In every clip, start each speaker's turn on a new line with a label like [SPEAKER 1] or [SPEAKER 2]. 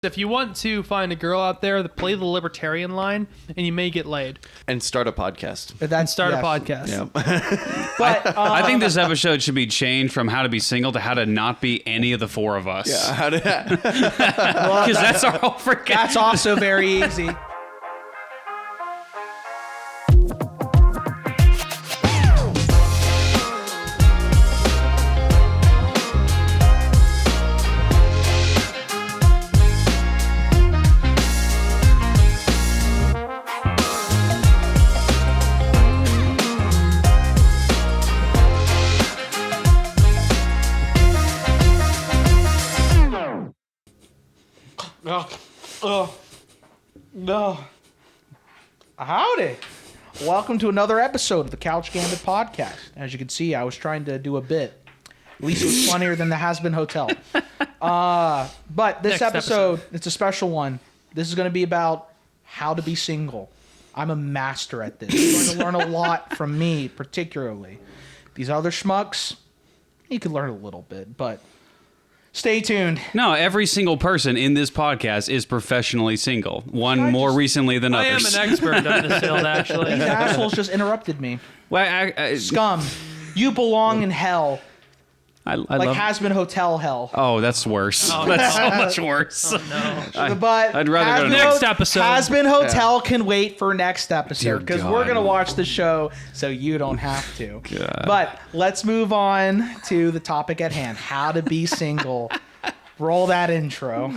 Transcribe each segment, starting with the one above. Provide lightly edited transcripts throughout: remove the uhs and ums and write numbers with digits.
[SPEAKER 1] If you want to find a girl out there, play the libertarian line, and you may get laid.
[SPEAKER 2] And start a podcast.
[SPEAKER 1] And start a podcast.
[SPEAKER 2] Yeah.
[SPEAKER 3] But I think this episode should be changed from how to be single to how to not be any of the four of us.
[SPEAKER 2] Yeah. How to,
[SPEAKER 3] Because that's our whole freaking...
[SPEAKER 4] That's also very easy. No. Howdy. Welcome to another episode of the Couch Gambit podcast. As you can see, I was trying to do a bit. At least it was funnier than the Has Been Hotel. But this episode, it's a special one. This is going to be about how to be single. I'm a master at this. You're going to learn a lot from me, particularly. These other schmucks, you can learn a little bit, but stay tuned.
[SPEAKER 3] No, every single person in this podcast is professionally single. One more recently than
[SPEAKER 1] I am
[SPEAKER 3] others.
[SPEAKER 1] an expert in this field, actually.
[SPEAKER 4] These assholes just interrupted me.
[SPEAKER 3] Well,
[SPEAKER 4] Scum. You belong in hell.
[SPEAKER 3] I
[SPEAKER 4] Like
[SPEAKER 3] love...
[SPEAKER 4] Has Been Hotel hell.
[SPEAKER 3] Oh, that's worse.
[SPEAKER 1] Oh,
[SPEAKER 3] That's
[SPEAKER 1] no.
[SPEAKER 3] so much worse.
[SPEAKER 1] No.
[SPEAKER 4] But
[SPEAKER 3] I'd rather go to
[SPEAKER 1] Next episode.
[SPEAKER 4] Has Been Hotel can wait for next episode
[SPEAKER 3] Dear
[SPEAKER 4] because
[SPEAKER 3] God.
[SPEAKER 4] we're going to watch the show so you don't have to.
[SPEAKER 3] God.
[SPEAKER 4] But let's move on to the topic at hand. How to be single. Roll that intro.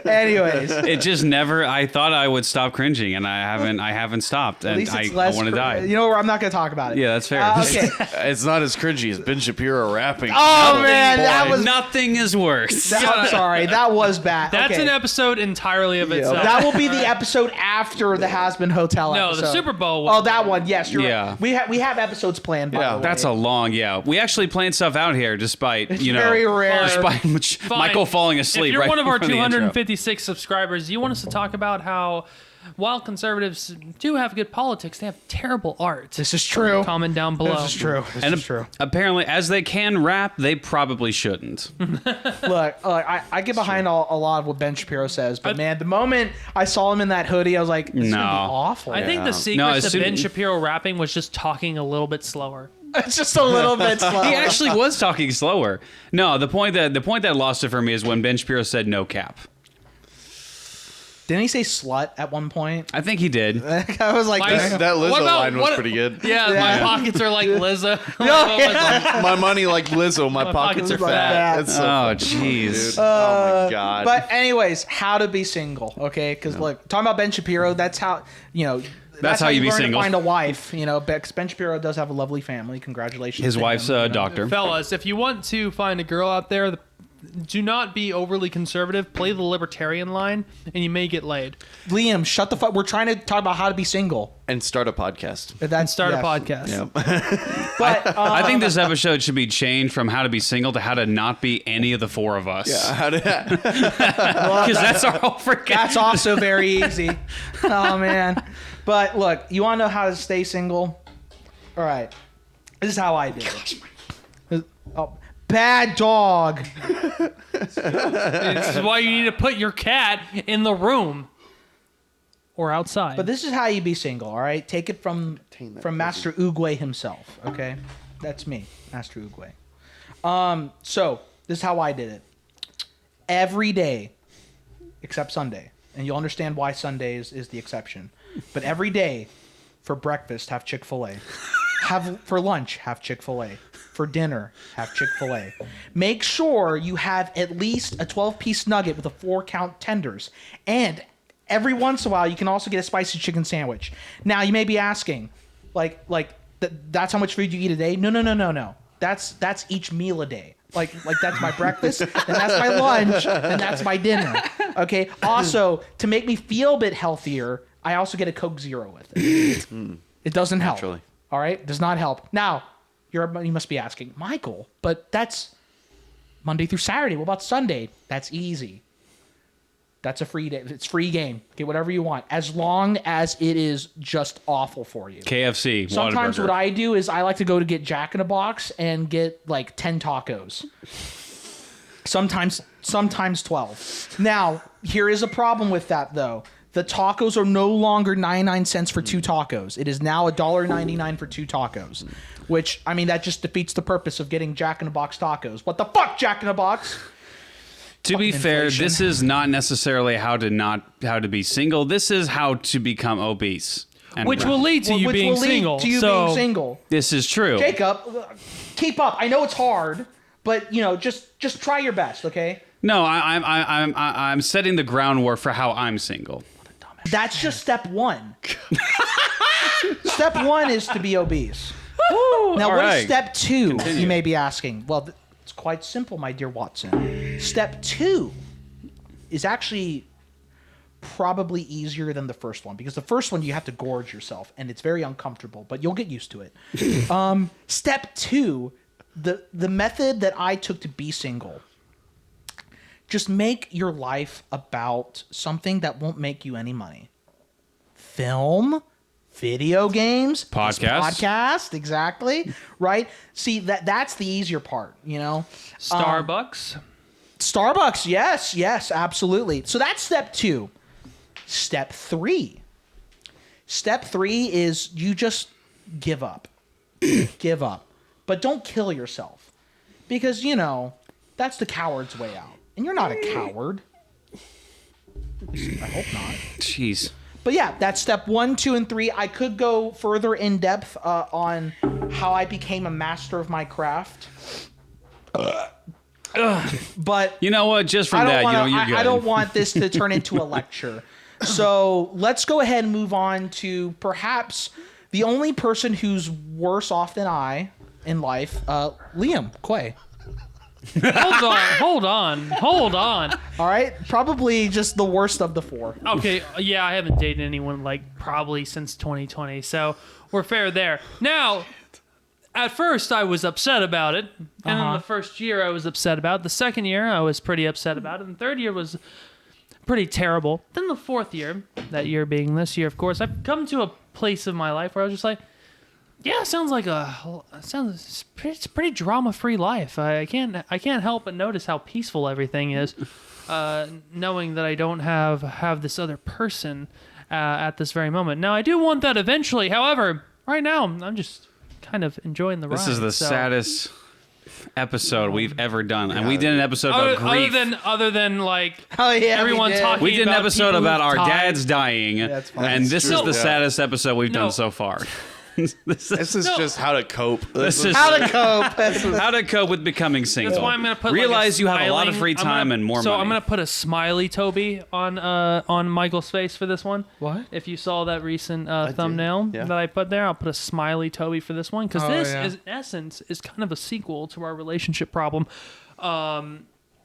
[SPEAKER 4] Anyways.
[SPEAKER 3] It just never... I thought I would stop cringing, and I haven't stopped.
[SPEAKER 4] At
[SPEAKER 3] And
[SPEAKER 4] least it's
[SPEAKER 3] I
[SPEAKER 4] less.
[SPEAKER 3] want to die.
[SPEAKER 4] You know, I'm not going to talk about it.
[SPEAKER 3] Yeah, that's fair.
[SPEAKER 4] Okay.
[SPEAKER 2] it's not as cringy as Ben Shapiro rapping.
[SPEAKER 4] Oh, man. That
[SPEAKER 2] boy.
[SPEAKER 4] was...
[SPEAKER 3] Nothing is worse.
[SPEAKER 4] I'm sorry. That was bad.
[SPEAKER 1] That's
[SPEAKER 4] Okay.
[SPEAKER 1] an episode entirely of itself.
[SPEAKER 4] That will be the episode after the Has Been Hotel
[SPEAKER 1] No,
[SPEAKER 4] episode.
[SPEAKER 1] the Super Bowl one.
[SPEAKER 4] Oh, that one. Yes, you're
[SPEAKER 3] Yeah.
[SPEAKER 4] right. We have episodes planned, by the way.
[SPEAKER 3] That's a long... Yeah. We actually planned stuff out here despite,
[SPEAKER 4] It's
[SPEAKER 3] you know...
[SPEAKER 4] very rare.
[SPEAKER 3] Despite
[SPEAKER 1] Fine.
[SPEAKER 3] Michael falling asleep
[SPEAKER 1] If you're
[SPEAKER 3] right
[SPEAKER 1] one of our
[SPEAKER 3] before the intro.
[SPEAKER 1] 256 subscribers, you want us to talk about how while conservatives do have good politics, they have terrible art.
[SPEAKER 4] This is true.
[SPEAKER 1] Comment down below.
[SPEAKER 4] This is true. This
[SPEAKER 3] And
[SPEAKER 4] is true.
[SPEAKER 3] apparently, as they can rap, they probably shouldn't.
[SPEAKER 4] Look, I get behind a lot of what Ben Shapiro says, but man, the moment I saw him in that hoodie, I was like, this is gonna be
[SPEAKER 3] No.
[SPEAKER 4] awful.
[SPEAKER 1] I think the
[SPEAKER 3] No,
[SPEAKER 1] secret
[SPEAKER 3] as
[SPEAKER 1] to
[SPEAKER 3] soon-
[SPEAKER 1] Ben Shapiro rapping was just talking a little bit slower.
[SPEAKER 4] it's just a little bit slow.
[SPEAKER 3] He actually was talking slower. No, the point that lost it for me is when Ben Shapiro said no cap.
[SPEAKER 4] Didn't he say slut at one point?
[SPEAKER 3] I think he did.
[SPEAKER 4] I was like,
[SPEAKER 1] My-
[SPEAKER 4] damn.
[SPEAKER 2] That Lizzo
[SPEAKER 1] What about-
[SPEAKER 2] line was
[SPEAKER 1] what-
[SPEAKER 2] pretty good.
[SPEAKER 1] Yeah, my pockets are like Lizzo.
[SPEAKER 2] My money like Lizzo. My pockets are
[SPEAKER 1] pockets are
[SPEAKER 2] fat.
[SPEAKER 4] fat.
[SPEAKER 2] It's so
[SPEAKER 3] Oh,
[SPEAKER 2] funny,
[SPEAKER 3] jeez.
[SPEAKER 2] dude. Oh my god.
[SPEAKER 4] But anyways, how to be single, okay? Because look, talking about Ben Shapiro, that's how That's
[SPEAKER 3] how you be
[SPEAKER 4] learn
[SPEAKER 3] single.
[SPEAKER 4] To find a wife, because Ben Shapiro does have a lovely family. Congratulations.
[SPEAKER 3] His
[SPEAKER 4] to
[SPEAKER 3] wife's
[SPEAKER 4] him,
[SPEAKER 3] a
[SPEAKER 4] you know.
[SPEAKER 3] doctor.
[SPEAKER 1] Fellas, if you want to find a girl out there, do not be overly conservative. Play the libertarian line, and you may get laid.
[SPEAKER 4] Liam, shut the fuck. We're trying to talk about how to be single.
[SPEAKER 2] and start a podcast.
[SPEAKER 4] That's
[SPEAKER 1] Start
[SPEAKER 4] yes.
[SPEAKER 1] a podcast.
[SPEAKER 2] Yeah.
[SPEAKER 4] But
[SPEAKER 3] I think this episode should be changed from how to be single to how to not be any of the four of us.
[SPEAKER 2] How to,
[SPEAKER 3] Because that's our whole freaking...
[SPEAKER 4] that's also very easy. Oh man. But look, you want to know how to stay single? All right. This is how I did it. Oh, bad dog.
[SPEAKER 1] This is why you need to put your cat in the room or outside.
[SPEAKER 4] But this is how you be single, all right? Take it from Master Oogway himself, okay? That's me, Master Oogway. So this is how I did it. Every day, except Sunday, and you'll understand why Sunday is the exception. But every day, for breakfast, have Chick-fil-A. For lunch, have Chick-fil-A. For dinner, have Chick-fil-A. Make sure you have at least a 12-piece nugget with a 4-count tenders. And every once in a while, you can also get a spicy chicken sandwich. Now, you may be asking, that's how much food you eat a day? No. That's each meal a day. Like that's my breakfast, and that's my lunch, and that's my dinner. Okay. Also, to make me feel a bit healthier, I also get a Coke Zero with it. It doesn't help.
[SPEAKER 2] Naturally.
[SPEAKER 4] All right, does not help. Now, you must be asking, Michael, but that's Monday through Saturday. What about Sunday? That's easy. That's a free day. It's free game. Get whatever you want, as long as it is just awful for you.
[SPEAKER 3] KFC,
[SPEAKER 4] Sometimes
[SPEAKER 3] Whataburger.
[SPEAKER 4] what I do is I like to go to get Jack in a Box and get like 10 tacos. Sometimes 12. Now, here is a problem with that though. The tacos are no longer 99 cents for 2 tacos. It is now $1.99 for 2 tacos. Which, I mean, that just defeats the purpose of getting Jack in the Box tacos. What the fuck, Jack in the Box?
[SPEAKER 3] To be fair,
[SPEAKER 4] inflation.
[SPEAKER 3] this is not necessarily how to be single. This is how to become obese. And
[SPEAKER 1] Which will lead to you
[SPEAKER 4] Which
[SPEAKER 1] being
[SPEAKER 4] will lead
[SPEAKER 1] single.
[SPEAKER 4] to you
[SPEAKER 1] so
[SPEAKER 4] being single.
[SPEAKER 3] This is true.
[SPEAKER 4] Jacob, keep up. I know it's hard, but you know, just try your best, okay?
[SPEAKER 3] No, I'm setting the groundwork for how I'm single.
[SPEAKER 4] That's just step 1. Step 1 is to be obese. Now,
[SPEAKER 3] All
[SPEAKER 4] what is
[SPEAKER 3] right.
[SPEAKER 4] step 2?
[SPEAKER 3] Continue.
[SPEAKER 4] You may be asking. Well, it's quite simple, my dear Watson. Step 2 is actually probably easier than the first one because the first one you have to gorge yourself and it's very uncomfortable, but you'll get used to it. Step 2, the method that I took to be single. Just make your life about something that won't make you any money. Film, video games, this podcast, exactly. Right? See, that's the easier part, you know?
[SPEAKER 1] Starbucks.
[SPEAKER 4] Starbucks, yes, absolutely. So that's step 2. Step 3. Step 3 is you just give up. Give up. But don't kill yourself. Because, you know, that's the coward's way out. And you're not a coward. I hope not.
[SPEAKER 3] Jeez.
[SPEAKER 4] But yeah, that's step 1, 2, and 3. I could go further in depth on how I became a master of my craft. But
[SPEAKER 3] You know what? Just from that, you're good.
[SPEAKER 4] I don't want this to turn into a lecture. So let's go ahead and move on to perhaps the only person who's worse off than I in life, Liam Quay.
[SPEAKER 1] Hold on.
[SPEAKER 4] All right, probably just the worst of the 4.
[SPEAKER 1] Okay, yeah, I haven't dated anyone like probably since 2020, so we're fair there. Now, at first I was upset about it, and then the first year I was upset about it. The second year I was pretty upset about it, and the third year was pretty terrible. Then the fourth year, that year being this year, of course, I've come to a place of my life where I was just like, yeah, it's a pretty drama-free life. I can't help but notice how peaceful everything is, knowing that I don't have this other person at this very moment. Now, I do want that eventually. However, right now, I'm just kind of enjoying the ride.
[SPEAKER 3] This is the
[SPEAKER 1] so.
[SPEAKER 3] saddest episode we've ever done, and we did an episode about grief.
[SPEAKER 1] Other than like
[SPEAKER 4] Oh yeah,
[SPEAKER 1] everyone talking.
[SPEAKER 3] We did an
[SPEAKER 1] about
[SPEAKER 3] episode
[SPEAKER 1] people
[SPEAKER 3] about our
[SPEAKER 1] who've died.
[SPEAKER 3] dads dying,
[SPEAKER 4] that's fine.
[SPEAKER 3] and this is
[SPEAKER 2] true.
[SPEAKER 3] the
[SPEAKER 2] Yeah.
[SPEAKER 3] saddest episode we've
[SPEAKER 1] No.
[SPEAKER 3] done so far. This is
[SPEAKER 2] just how to cope.
[SPEAKER 3] This is
[SPEAKER 4] How to cope.
[SPEAKER 3] how to cope with becoming single.
[SPEAKER 1] That's why I'm gonna put
[SPEAKER 3] realize
[SPEAKER 1] like a
[SPEAKER 3] you have a lot of
[SPEAKER 1] smiling-
[SPEAKER 3] free
[SPEAKER 1] I'm
[SPEAKER 3] time
[SPEAKER 1] gonna-
[SPEAKER 3] and more
[SPEAKER 1] so
[SPEAKER 3] money.
[SPEAKER 1] I'm gonna put a smiley Toby on Michael's face for this one.
[SPEAKER 4] What?
[SPEAKER 1] If you saw that recent thumbnail
[SPEAKER 2] yeah.
[SPEAKER 1] that I put there, I'll put a smiley Toby for this one because
[SPEAKER 4] Oh,
[SPEAKER 1] this
[SPEAKER 4] yeah.
[SPEAKER 1] is in essence is kind of a sequel to our relationship problem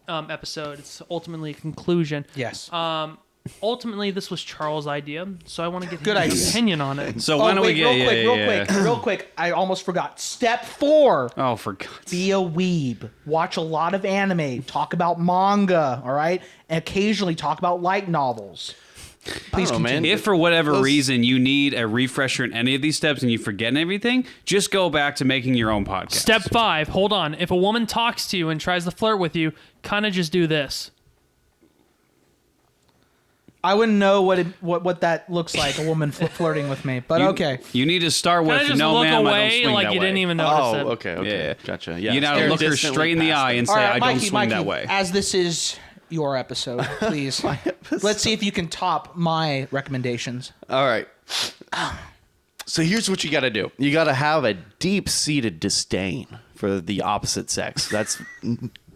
[SPEAKER 1] episode. It's ultimately a conclusion.
[SPEAKER 4] Yes.
[SPEAKER 1] Ultimately, this was Charles' idea, so I want to get
[SPEAKER 4] Good
[SPEAKER 1] his
[SPEAKER 4] idea.
[SPEAKER 1] opinion on it.
[SPEAKER 3] so why don't we get
[SPEAKER 4] real quick. I almost forgot. Step 4.
[SPEAKER 3] Oh, for God's
[SPEAKER 4] Be a weeb. Watch a lot of anime. Talk about manga. All right. And occasionally talk about light novels. Please
[SPEAKER 2] know, man.
[SPEAKER 4] continue.
[SPEAKER 3] If for whatever
[SPEAKER 2] Those-
[SPEAKER 3] reason you need a refresher in any of these steps and you forget everything, just go back to making your own podcast.
[SPEAKER 1] Step 5. Hold on. If a woman talks to you and tries to flirt with you, kind of just do this.
[SPEAKER 4] I wouldn't know what that looks like. A woman flirting with me. But okay.
[SPEAKER 3] You need to start
[SPEAKER 1] Kind
[SPEAKER 3] with
[SPEAKER 1] of just
[SPEAKER 3] no
[SPEAKER 1] look
[SPEAKER 3] ma'am, I don't
[SPEAKER 1] away
[SPEAKER 3] swing
[SPEAKER 1] like
[SPEAKER 3] that
[SPEAKER 1] you
[SPEAKER 3] way.
[SPEAKER 1] didn't even notice
[SPEAKER 2] Oh,
[SPEAKER 1] it.
[SPEAKER 2] okay.
[SPEAKER 3] Yeah.
[SPEAKER 2] Gotcha. Yeah.
[SPEAKER 3] You gotta
[SPEAKER 2] Stare
[SPEAKER 3] look her
[SPEAKER 2] distantly
[SPEAKER 3] straight in the
[SPEAKER 2] past
[SPEAKER 3] eye
[SPEAKER 2] them.
[SPEAKER 3] and say,
[SPEAKER 4] All right,
[SPEAKER 3] I don't
[SPEAKER 4] Mikey,
[SPEAKER 3] swing that way.
[SPEAKER 4] as this is your episode, please. Let's see if you can top my recommendations.
[SPEAKER 2] All right. So here's what you got to do. You got to have a deep-seated disdain for the opposite sex. That's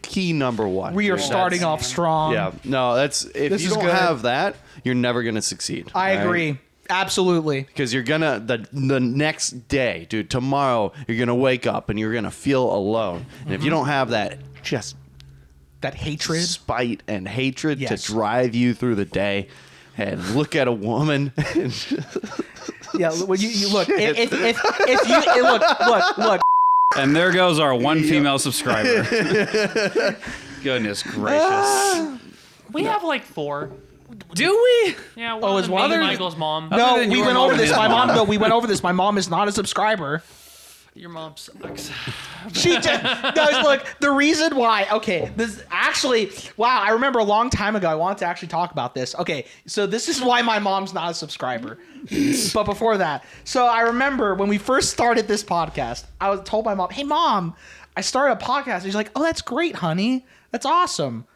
[SPEAKER 2] key number 1.
[SPEAKER 4] We are
[SPEAKER 2] Dude,
[SPEAKER 4] starting
[SPEAKER 2] that's-
[SPEAKER 4] off strong.
[SPEAKER 2] Yeah. No, that's if
[SPEAKER 4] This
[SPEAKER 2] you
[SPEAKER 4] is
[SPEAKER 2] don't
[SPEAKER 4] good.
[SPEAKER 2] have that, you're never gonna succeed.
[SPEAKER 4] I agree. Absolutely.
[SPEAKER 2] Because you're gonna the next day, dude. Tomorrow you're gonna wake up and you're gonna feel alone. And if you don't have that, just
[SPEAKER 4] That hatred.
[SPEAKER 2] spite and hatred
[SPEAKER 4] Yes.
[SPEAKER 2] to drive you through the day, and look at a woman. And
[SPEAKER 4] Yeah, when you look. If you look.
[SPEAKER 3] And there goes our one female subscriber. Goodness gracious.
[SPEAKER 1] We have like 4.
[SPEAKER 3] Do we?
[SPEAKER 1] Yeah, one
[SPEAKER 4] Oh,
[SPEAKER 1] of
[SPEAKER 4] is
[SPEAKER 1] them
[SPEAKER 4] one
[SPEAKER 1] being
[SPEAKER 4] other-
[SPEAKER 1] Michael's mom.
[SPEAKER 3] Other
[SPEAKER 4] No,
[SPEAKER 3] than
[SPEAKER 4] we
[SPEAKER 3] your
[SPEAKER 4] went
[SPEAKER 3] mom
[SPEAKER 4] over
[SPEAKER 3] and
[SPEAKER 4] this.
[SPEAKER 3] his
[SPEAKER 4] My mom.
[SPEAKER 3] mom.
[SPEAKER 4] No, we went over this. My mom is not a subscriber.
[SPEAKER 1] Your mom sucks.
[SPEAKER 4] She did. No, look, the reason why. Okay, this actually. Wow, I remember a long time ago. I wanted to actually talk about this. Okay, so this is why my mom's not a subscriber. But before that, so I remember when we first started this podcast, I was told my mom, "Hey, mom, I started a podcast." And she's like, "Oh, that's great, honey. That's awesome.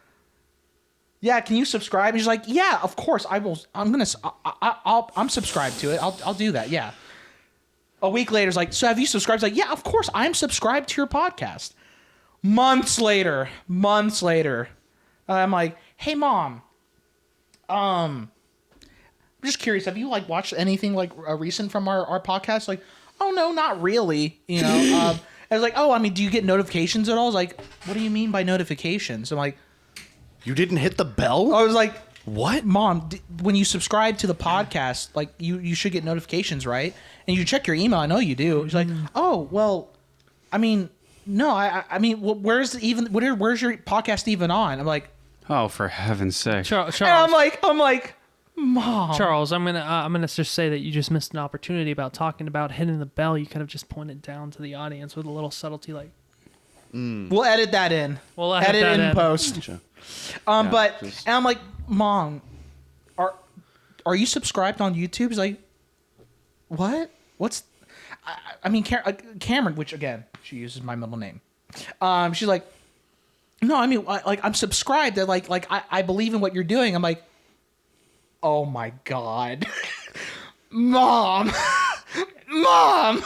[SPEAKER 4] Yeah, can you subscribe?" And she's like, "Yeah, of course. I will. I'm subscribed to it. I'll do that. Yeah." A week later, it's like, "So have you subscribed?" It's like, "Yeah, of course. I'm subscribed to your podcast." Months later, I'm like, "Hey, mom, I'm just curious. Have you like watched anything like recent from our podcast?" Like, "Oh no, not really." You know. I was like, "Oh, I mean, do you get notifications at all?" I was like, "What do you mean by notifications?" I'm like,
[SPEAKER 2] You didn't hit the bell?
[SPEAKER 4] I was like,
[SPEAKER 2] What?
[SPEAKER 4] "Mom, when you subscribe to the podcast, like you should get notifications, right? And you check your email. I know you do." She's like, "Oh, well, I mean, no, I mean, where's your podcast even on?" I'm like,
[SPEAKER 3] Oh, for heaven's sake.
[SPEAKER 1] Charles,
[SPEAKER 4] and I'm like, "Mom,
[SPEAKER 1] Charles, I'm gonna just say that you just missed an opportunity about talking about hitting the bell. You could have just pointed down to the audience with a little subtlety, like
[SPEAKER 4] we'll edit that in.
[SPEAKER 1] We'll edit that in.
[SPEAKER 4] post."
[SPEAKER 2] Gotcha.
[SPEAKER 4] But
[SPEAKER 2] just-
[SPEAKER 4] and I'm like, "Mom, are you subscribed on YouTube?" He's like, "What? What's?" I mean, Cameron, which again, she uses my middle name. She's like, "No, I mean, I'm subscribed. That like I believe in what you're doing." I'm like, "Oh my god, Mom, Mom."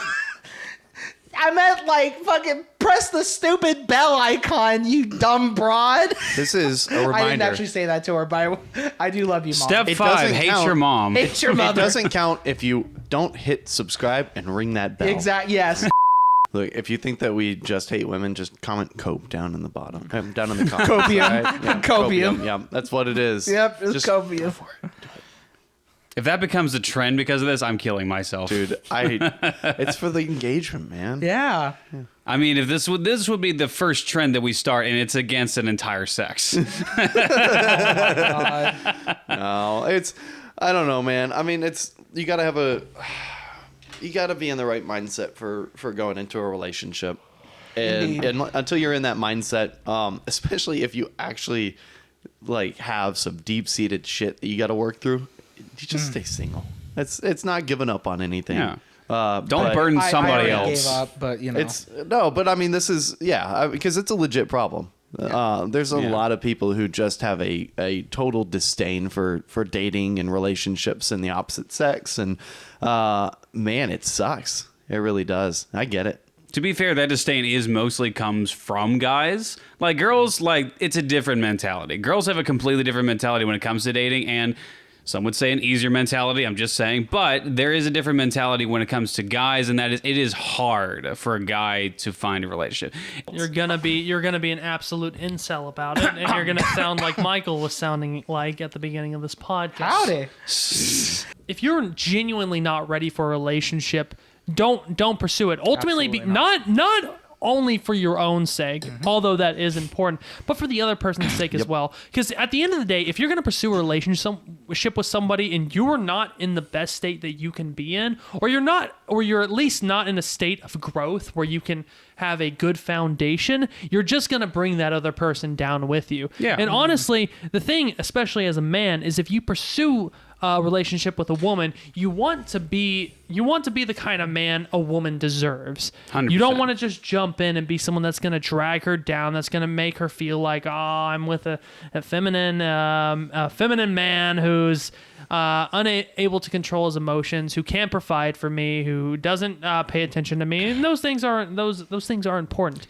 [SPEAKER 4] I meant like fucking press the stupid bell icon, you dumb broad.
[SPEAKER 2] This is a
[SPEAKER 4] I didn't
[SPEAKER 2] reminder.
[SPEAKER 4] actually say that to her, but I do love you, Mom.
[SPEAKER 3] Step
[SPEAKER 2] It
[SPEAKER 3] 5,
[SPEAKER 2] doesn't
[SPEAKER 3] hate
[SPEAKER 2] count.
[SPEAKER 3] your mom.
[SPEAKER 4] It's your
[SPEAKER 2] It
[SPEAKER 4] mother.
[SPEAKER 2] doesn't count if you don't hit subscribe and ring that bell.
[SPEAKER 4] Exactly. Yes.
[SPEAKER 2] Look, if you think that we just hate women, just comment cope down in the bottom. Down in the comments.
[SPEAKER 4] Copium.
[SPEAKER 2] all right? Yeah,
[SPEAKER 4] Copium.
[SPEAKER 2] Yeah, that's what it is.
[SPEAKER 4] Yep. It's
[SPEAKER 2] Just
[SPEAKER 4] copium.
[SPEAKER 3] If that becomes a trend because of this, I'm killing myself.
[SPEAKER 2] Dude, it's for the engagement, man.
[SPEAKER 4] Yeah.
[SPEAKER 3] I mean, if this would be the first trend that we start, and it's against an entire sex.
[SPEAKER 2] No, I don't know, man. I mean, you gotta be in the right mindset for going into a relationship. And until you're in that mindset, especially if you actually like have some deep-seated shit that you got to work through, you just stay single. It's not giving up on anything.
[SPEAKER 3] Yeah.
[SPEAKER 2] Don't
[SPEAKER 3] Don't burden
[SPEAKER 4] I
[SPEAKER 3] somebody
[SPEAKER 4] already
[SPEAKER 3] else.
[SPEAKER 4] gave up, but you know.
[SPEAKER 2] But I mean, this is because it's a legit problem. There's a lot of people who just have a total disdain for dating and relationships and the opposite sex, and man, it sucks. It really does. I get it.
[SPEAKER 3] To be fair, that disdain mostly comes from guys. Like girls, like it's a different mentality. Girls have a completely different mentality when it comes to dating, and some would say an easier mentality. I'm just saying, but there is a different mentality when it comes to guys, and that is it is hard for a guy to find a relationship.
[SPEAKER 1] you're gonna be an absolute incel about it, and you're gonna sound like Michael was sounding like at the beginning of this podcast.
[SPEAKER 4] Howdy.
[SPEAKER 1] If you're genuinely not ready for a relationship, don't pursue it. Ultimately,
[SPEAKER 4] Absolutely
[SPEAKER 1] not only for your own sake, although that is important, but for the other person's sake as well. Because at the end of the day, if you're going to pursue a relationship with somebody and you're not in the best state that you can be in, or you're at least not in a state of growth where you can have a good foundation, you're just going to bring that other person down with you.
[SPEAKER 3] Yeah.
[SPEAKER 1] And honestly, the thing, especially as a man, is if you pursue a relationship with a woman, you want to be the kind of man a woman deserves.
[SPEAKER 3] 100%.
[SPEAKER 1] You don't want to just jump in and be someone that's going to drag her down, that's going to make her feel like, oh, I'm with a feminine man who's unable to control his emotions, who can't provide for me, who doesn't pay attention to me. And those things are important.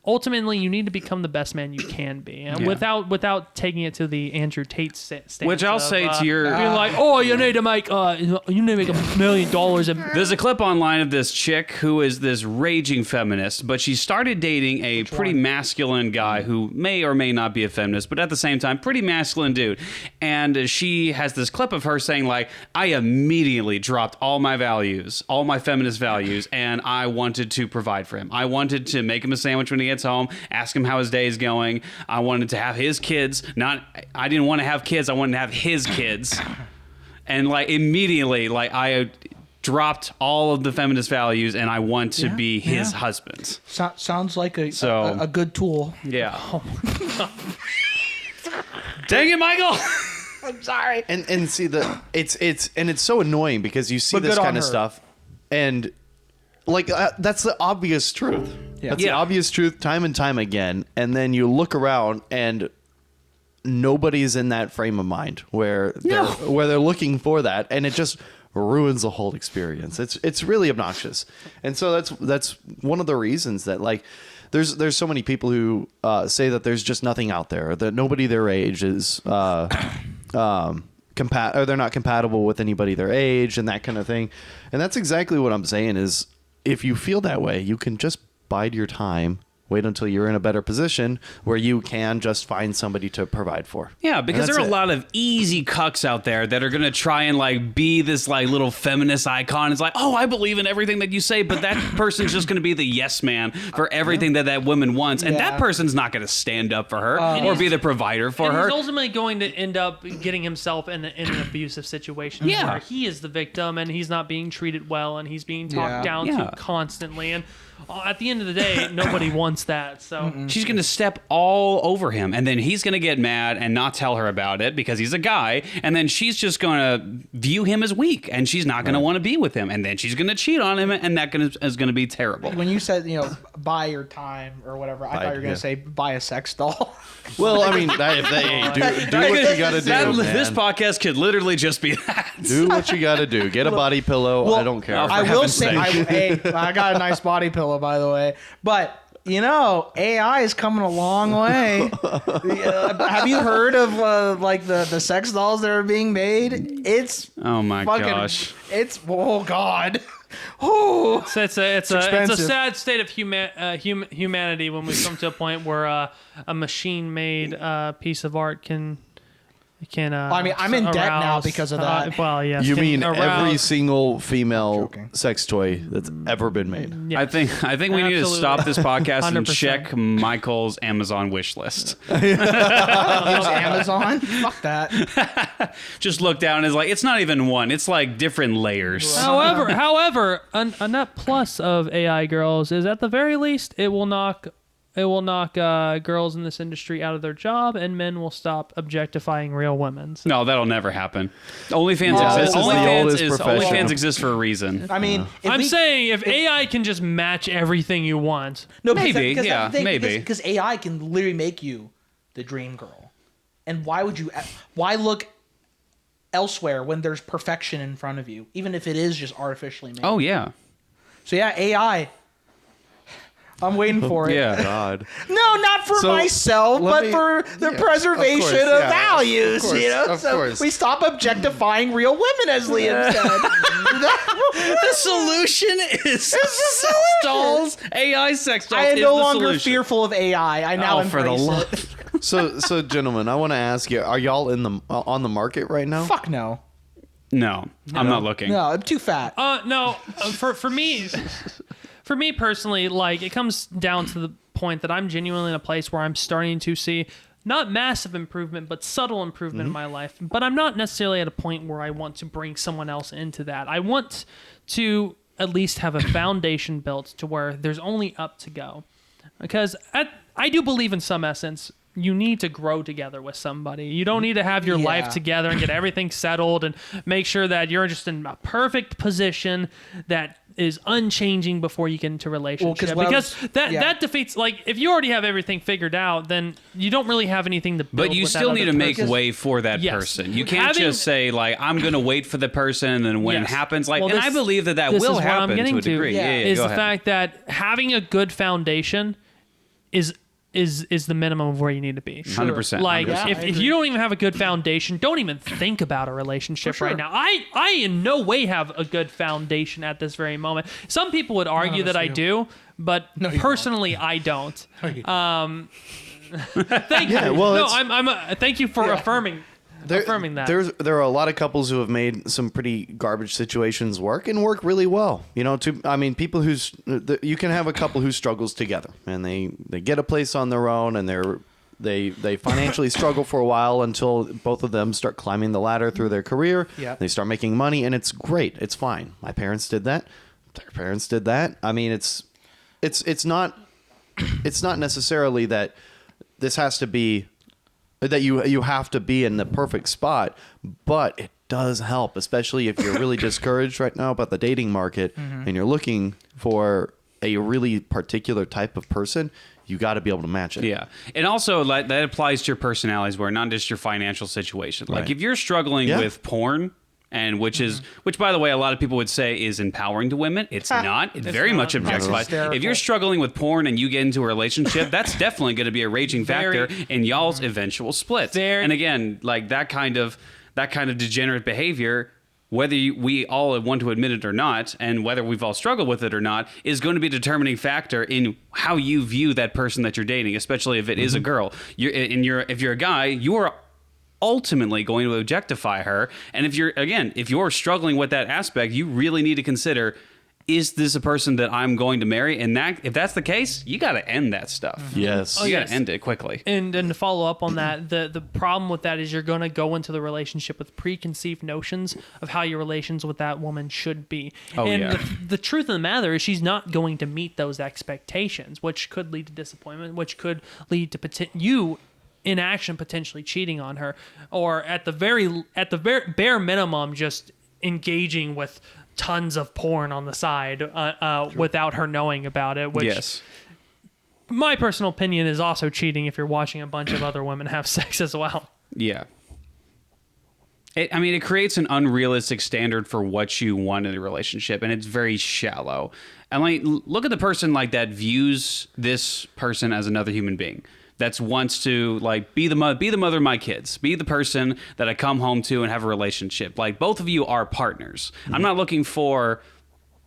[SPEAKER 1] Ultimately, you need to become the best man you can be, and without taking it to the Andrew Tate stance.
[SPEAKER 3] Which I'll say to your-
[SPEAKER 1] being like, oh, you need to make $1 million. And
[SPEAKER 3] There's a clip online of this chick who is this raging feminist, but she started dating a pretty masculine guy who may or may not be a feminist, but at the same time, pretty masculine dude. And she has this clip of her saying, like, I immediately dropped all my values, all my feminist values, and I wanted to provide for him. I wanted to make him a sandwich when he gets home, ask him how his day is going. I wanted to have his kids. I didn't want to have kids. I wanted to have his kids. And like immediately, like I dropped all of the feminist values and I want to
[SPEAKER 4] Yeah,
[SPEAKER 3] be his
[SPEAKER 4] yeah.
[SPEAKER 3] husband.
[SPEAKER 4] Sounds like a good tool.
[SPEAKER 3] Yeah. Dang it, Michael.
[SPEAKER 4] I'm sorry.
[SPEAKER 2] And see it's so annoying because you see
[SPEAKER 4] But
[SPEAKER 2] this
[SPEAKER 4] good on
[SPEAKER 2] kind of
[SPEAKER 4] her.
[SPEAKER 2] stuff, and like that's the obvious truth.
[SPEAKER 4] Yeah.
[SPEAKER 2] That's the
[SPEAKER 3] Yeah.
[SPEAKER 2] obvious truth time and time again, and then you look around and nobody's in that frame of mind where they're looking for that, and it just ruins the whole experience. It's really obnoxious, and so that's one of the reasons that like. There's so many people who say that there's just nothing out there, that nobody their age is or they're not compatible with anybody their age and that kind of thing. And that's exactly what I'm saying is if you feel that way, you can just bide your time, wait until you're in a better position where you can just find somebody to provide for.
[SPEAKER 3] Yeah, because
[SPEAKER 2] And
[SPEAKER 3] there are a
[SPEAKER 2] that's it.
[SPEAKER 3] lot of easy cucks out there that are going to try and like be this like little feminist icon. It's like, oh, I believe in everything that you say, but that person's just going to be the yes man for everything that woman wants. And
[SPEAKER 4] Yeah.
[SPEAKER 3] that person's not going to stand up for her or
[SPEAKER 1] he's-
[SPEAKER 3] be the provider for
[SPEAKER 1] And
[SPEAKER 3] her.
[SPEAKER 1] he's ultimately going to end up getting himself in an abusive situation
[SPEAKER 3] Yeah.
[SPEAKER 1] where he is the victim and he's not being treated well and he's being talked
[SPEAKER 4] Yeah.
[SPEAKER 1] down
[SPEAKER 3] Yeah.
[SPEAKER 1] to constantly. And at the end of the day, nobody wants that. So
[SPEAKER 3] She's going to step all over him, and then he's going to get mad and not tell her about it because he's a guy, and then she's just going to view him as weak, and she's not going to want to be with him, and then she's going to cheat on him, and that is going to be terrible.
[SPEAKER 4] When you said, buy your time or whatever, I thought you were going to say buy a sex doll.
[SPEAKER 2] Well, I mean, if they do what you got to do, man.
[SPEAKER 3] This podcast could literally just be that.
[SPEAKER 2] Do what you got to do. Get a body pillow. I don't care.
[SPEAKER 4] I will
[SPEAKER 3] heaven's
[SPEAKER 4] say, I got a nice body pillow, by the way. But, AI is coming a long way. Have you heard of, the sex dolls that are being made? It's
[SPEAKER 3] Oh my
[SPEAKER 4] fucking,
[SPEAKER 3] gosh.
[SPEAKER 4] it's, oh, God. Oh.
[SPEAKER 1] So it's a
[SPEAKER 4] expensive.
[SPEAKER 1] sad state of humanity when we come to a point where a machine-made piece of art can.
[SPEAKER 4] I mean, I'm in debt now
[SPEAKER 1] arouse,
[SPEAKER 4] because of that.
[SPEAKER 1] well, yes.
[SPEAKER 2] You
[SPEAKER 1] can
[SPEAKER 2] mean every
[SPEAKER 1] arouse-
[SPEAKER 2] single female
[SPEAKER 4] joking.
[SPEAKER 2] sex toy that's ever been made?
[SPEAKER 1] Yeah.
[SPEAKER 3] I think we need to
[SPEAKER 1] Absolutely.
[SPEAKER 3] stop this podcast and
[SPEAKER 1] 100%.
[SPEAKER 3] check Michael's Amazon wish list.
[SPEAKER 4] Use Amazon? Fuck that.
[SPEAKER 3] Just look down and it's like it's not even one. It's like different layers.
[SPEAKER 1] However, a net plus of AI girls is at the very least it will knock girls in this industry out of their job, and men will stop objectifying real women. So
[SPEAKER 3] No, that'll never happen. OnlyFans
[SPEAKER 2] Yeah,
[SPEAKER 3] exists.
[SPEAKER 2] this is the oldest profession.
[SPEAKER 3] OnlyFans exists for a reason.
[SPEAKER 4] I mean, if
[SPEAKER 1] I'm
[SPEAKER 4] we-
[SPEAKER 1] saying if AI can just match everything you want,
[SPEAKER 4] No,
[SPEAKER 3] Maybe, yeah, maybe.
[SPEAKER 4] Because AI can literally make you the dream girl. And why look elsewhere when there's perfection in front of you, even if it is just artificially made?
[SPEAKER 3] Oh yeah,
[SPEAKER 4] So yeah, AI. I'm waiting for it.
[SPEAKER 3] yeah.
[SPEAKER 2] God.
[SPEAKER 4] No, not for
[SPEAKER 2] So,
[SPEAKER 4] myself,
[SPEAKER 2] let
[SPEAKER 4] but
[SPEAKER 2] me-
[SPEAKER 4] for the
[SPEAKER 2] yeah,
[SPEAKER 4] preservation
[SPEAKER 2] of
[SPEAKER 4] of,
[SPEAKER 2] course, yeah,
[SPEAKER 4] values.
[SPEAKER 2] of course, of
[SPEAKER 4] so
[SPEAKER 2] course.
[SPEAKER 4] we stop objectifying real women, as Liam said.
[SPEAKER 3] The solution is sex dolls, AI sex dolls.
[SPEAKER 4] I am
[SPEAKER 3] is
[SPEAKER 4] no
[SPEAKER 3] the
[SPEAKER 4] longer
[SPEAKER 3] solution.
[SPEAKER 4] fearful of AI. I now
[SPEAKER 3] Oh, for the
[SPEAKER 4] embrace
[SPEAKER 3] love.
[SPEAKER 4] it.
[SPEAKER 2] So gentlemen, I want to ask you: are y'all on the market right now?
[SPEAKER 4] Fuck no.
[SPEAKER 3] No, I'm not looking.
[SPEAKER 4] No, I'm too fat.
[SPEAKER 1] no, for me, personally, like it comes down to the point that I'm genuinely in a place where I'm starting to see not massive improvement, but subtle improvement in my life. But I'm not necessarily at a point where I want to bring someone else into that. I want to at least have a foundation built to where there's only up to go. Because I do believe in some essence, you need to grow together with somebody. You don't need to have your life
[SPEAKER 4] Yeah.
[SPEAKER 1] together and get everything settled and make sure that you're just in a perfect position that is unchanging before you get into a relationship.
[SPEAKER 4] what I
[SPEAKER 1] Because
[SPEAKER 4] was-
[SPEAKER 1] that
[SPEAKER 4] yeah.
[SPEAKER 1] that defeats, like, if you already have everything figured out, then you don't really have anything to build
[SPEAKER 3] But you
[SPEAKER 1] with that
[SPEAKER 3] still need
[SPEAKER 1] other
[SPEAKER 3] to make
[SPEAKER 1] person.
[SPEAKER 3] way for that
[SPEAKER 1] Yes.
[SPEAKER 3] person. You can't
[SPEAKER 1] Having-
[SPEAKER 3] just say like I'm going to wait for the person, and then when it
[SPEAKER 1] Yes.
[SPEAKER 3] happens, like,
[SPEAKER 1] Well,
[SPEAKER 3] and
[SPEAKER 1] this-
[SPEAKER 3] I believe that
[SPEAKER 1] this
[SPEAKER 3] will
[SPEAKER 1] is what I'm
[SPEAKER 3] happen to
[SPEAKER 1] getting
[SPEAKER 3] a degree.
[SPEAKER 4] Yeah.
[SPEAKER 1] is
[SPEAKER 3] go
[SPEAKER 1] the
[SPEAKER 3] ahead.
[SPEAKER 1] fact that having a good foundation is the minimum of where you need to be.
[SPEAKER 3] 100%.
[SPEAKER 1] Like
[SPEAKER 3] 100%.
[SPEAKER 4] Yeah, I
[SPEAKER 1] if
[SPEAKER 4] agree.
[SPEAKER 1] you don't even have a good foundation, don't even think about a relationship
[SPEAKER 4] For sure.
[SPEAKER 1] right now. I in no way have a good foundation at this very moment. Some people would argue that I do, but
[SPEAKER 4] No, you
[SPEAKER 1] personally I don't.
[SPEAKER 4] you
[SPEAKER 1] Thank you.
[SPEAKER 2] well,
[SPEAKER 1] no,
[SPEAKER 2] it's-
[SPEAKER 1] thank you for affirming that.
[SPEAKER 2] There are a lot of couples who have made some pretty garbage situations work and work really well. People you can have a couple who struggles together and they get a place on their own and they're They financially struggle for a while until both of them start climbing the ladder through their career.
[SPEAKER 4] Yep.
[SPEAKER 2] They start making money, and it's great. It's fine. My parents did that. Their parents did that. I mean, it's not necessarily that this has to be that you have to be in the perfect spot, but it does help, especially if you're really discouraged right now about the dating market and you're looking for a really particular type of person. You got to be able to match it.
[SPEAKER 3] Yeah. And also like, that applies to your personalities, where not just your financial situation. Like
[SPEAKER 2] Right.
[SPEAKER 3] if you're struggling
[SPEAKER 2] Yeah.
[SPEAKER 3] with porn, and which by the way, a lot of people would say is empowering to women. It's not. It very
[SPEAKER 1] not.
[SPEAKER 3] much objectifies.
[SPEAKER 4] Hysterical.
[SPEAKER 3] If you're struggling with porn and you get into a relationship, that's definitely going to be a raging factor in y'all's eventual split. And again, like that kind of degenerate behavior, whether we all want to admit it or not, and whether we've all struggled with it or not, is going to be a determining factor in how you view that person that you're dating, especially if it is a girl. If you're a guy, you are ultimately going to objectify her. And if you're struggling with that aspect, you really need to consider, is this a person that I'm going to marry? And if that's the case, you got to end that stuff.
[SPEAKER 2] Yes.
[SPEAKER 3] You got
[SPEAKER 1] yes.
[SPEAKER 3] to end it quickly.
[SPEAKER 1] And to follow up on that, the problem with that is you're going to go into the relationship with preconceived notions of how your relations with that woman should be. And
[SPEAKER 3] yeah.
[SPEAKER 1] the truth of the matter is she's not going to meet those expectations, which could lead to disappointment, which could lead to you in action potentially cheating on her, or at the very bare minimum just engaging with tons of porn on the side without her knowing about it, which
[SPEAKER 3] Yes.
[SPEAKER 1] my personal opinion is also cheating if you're watching a bunch of other women have sex as well.
[SPEAKER 3] Yeah. It creates an unrealistic standard for what you want in a relationship, and it's very shallow. And like, look at the person like that views this person as another human being. That wants to like be the mother of my kids, be the person that I come home to and have a relationship. Like both of you are partners. I'm not looking for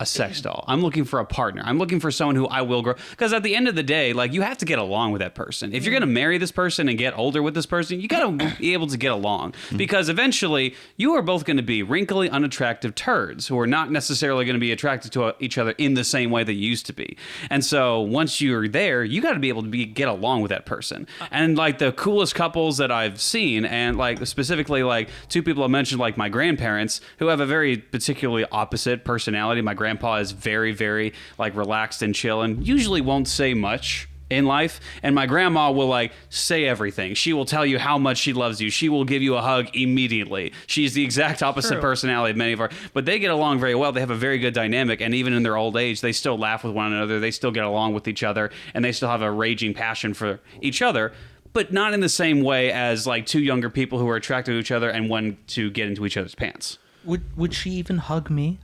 [SPEAKER 3] a sex doll. I'm looking for a partner. I'm looking for someone who I will grow. Because at the end of the day, like you have to get along with that person. If you're going to marry this person and get older with this person, you got to be able to get along. Because eventually you are both going to be wrinkly, unattractive turds who are not necessarily going to be attracted to each other in the same way they used to be. And so once you're there, you got to be able to get along with that person. And like the coolest couples that I've seen, and like specifically like two people I mentioned, like my grandparents, who have a very particularly opposite personality. My grandpa is very, very like relaxed and chill and usually won't say much in life. And my grandma will like say everything. She will tell you how much she loves you. She will give you a hug immediately. She's the exact opposite personality of many of our, but they get along very well. They have a very good dynamic. And even in their old age, they still laugh with one another. They still get along with each other, and they still have a raging passion for each other, but not in the same way as like two younger people who are attracted to each other and want to get into each other's pants.
[SPEAKER 4] Would she even hug me?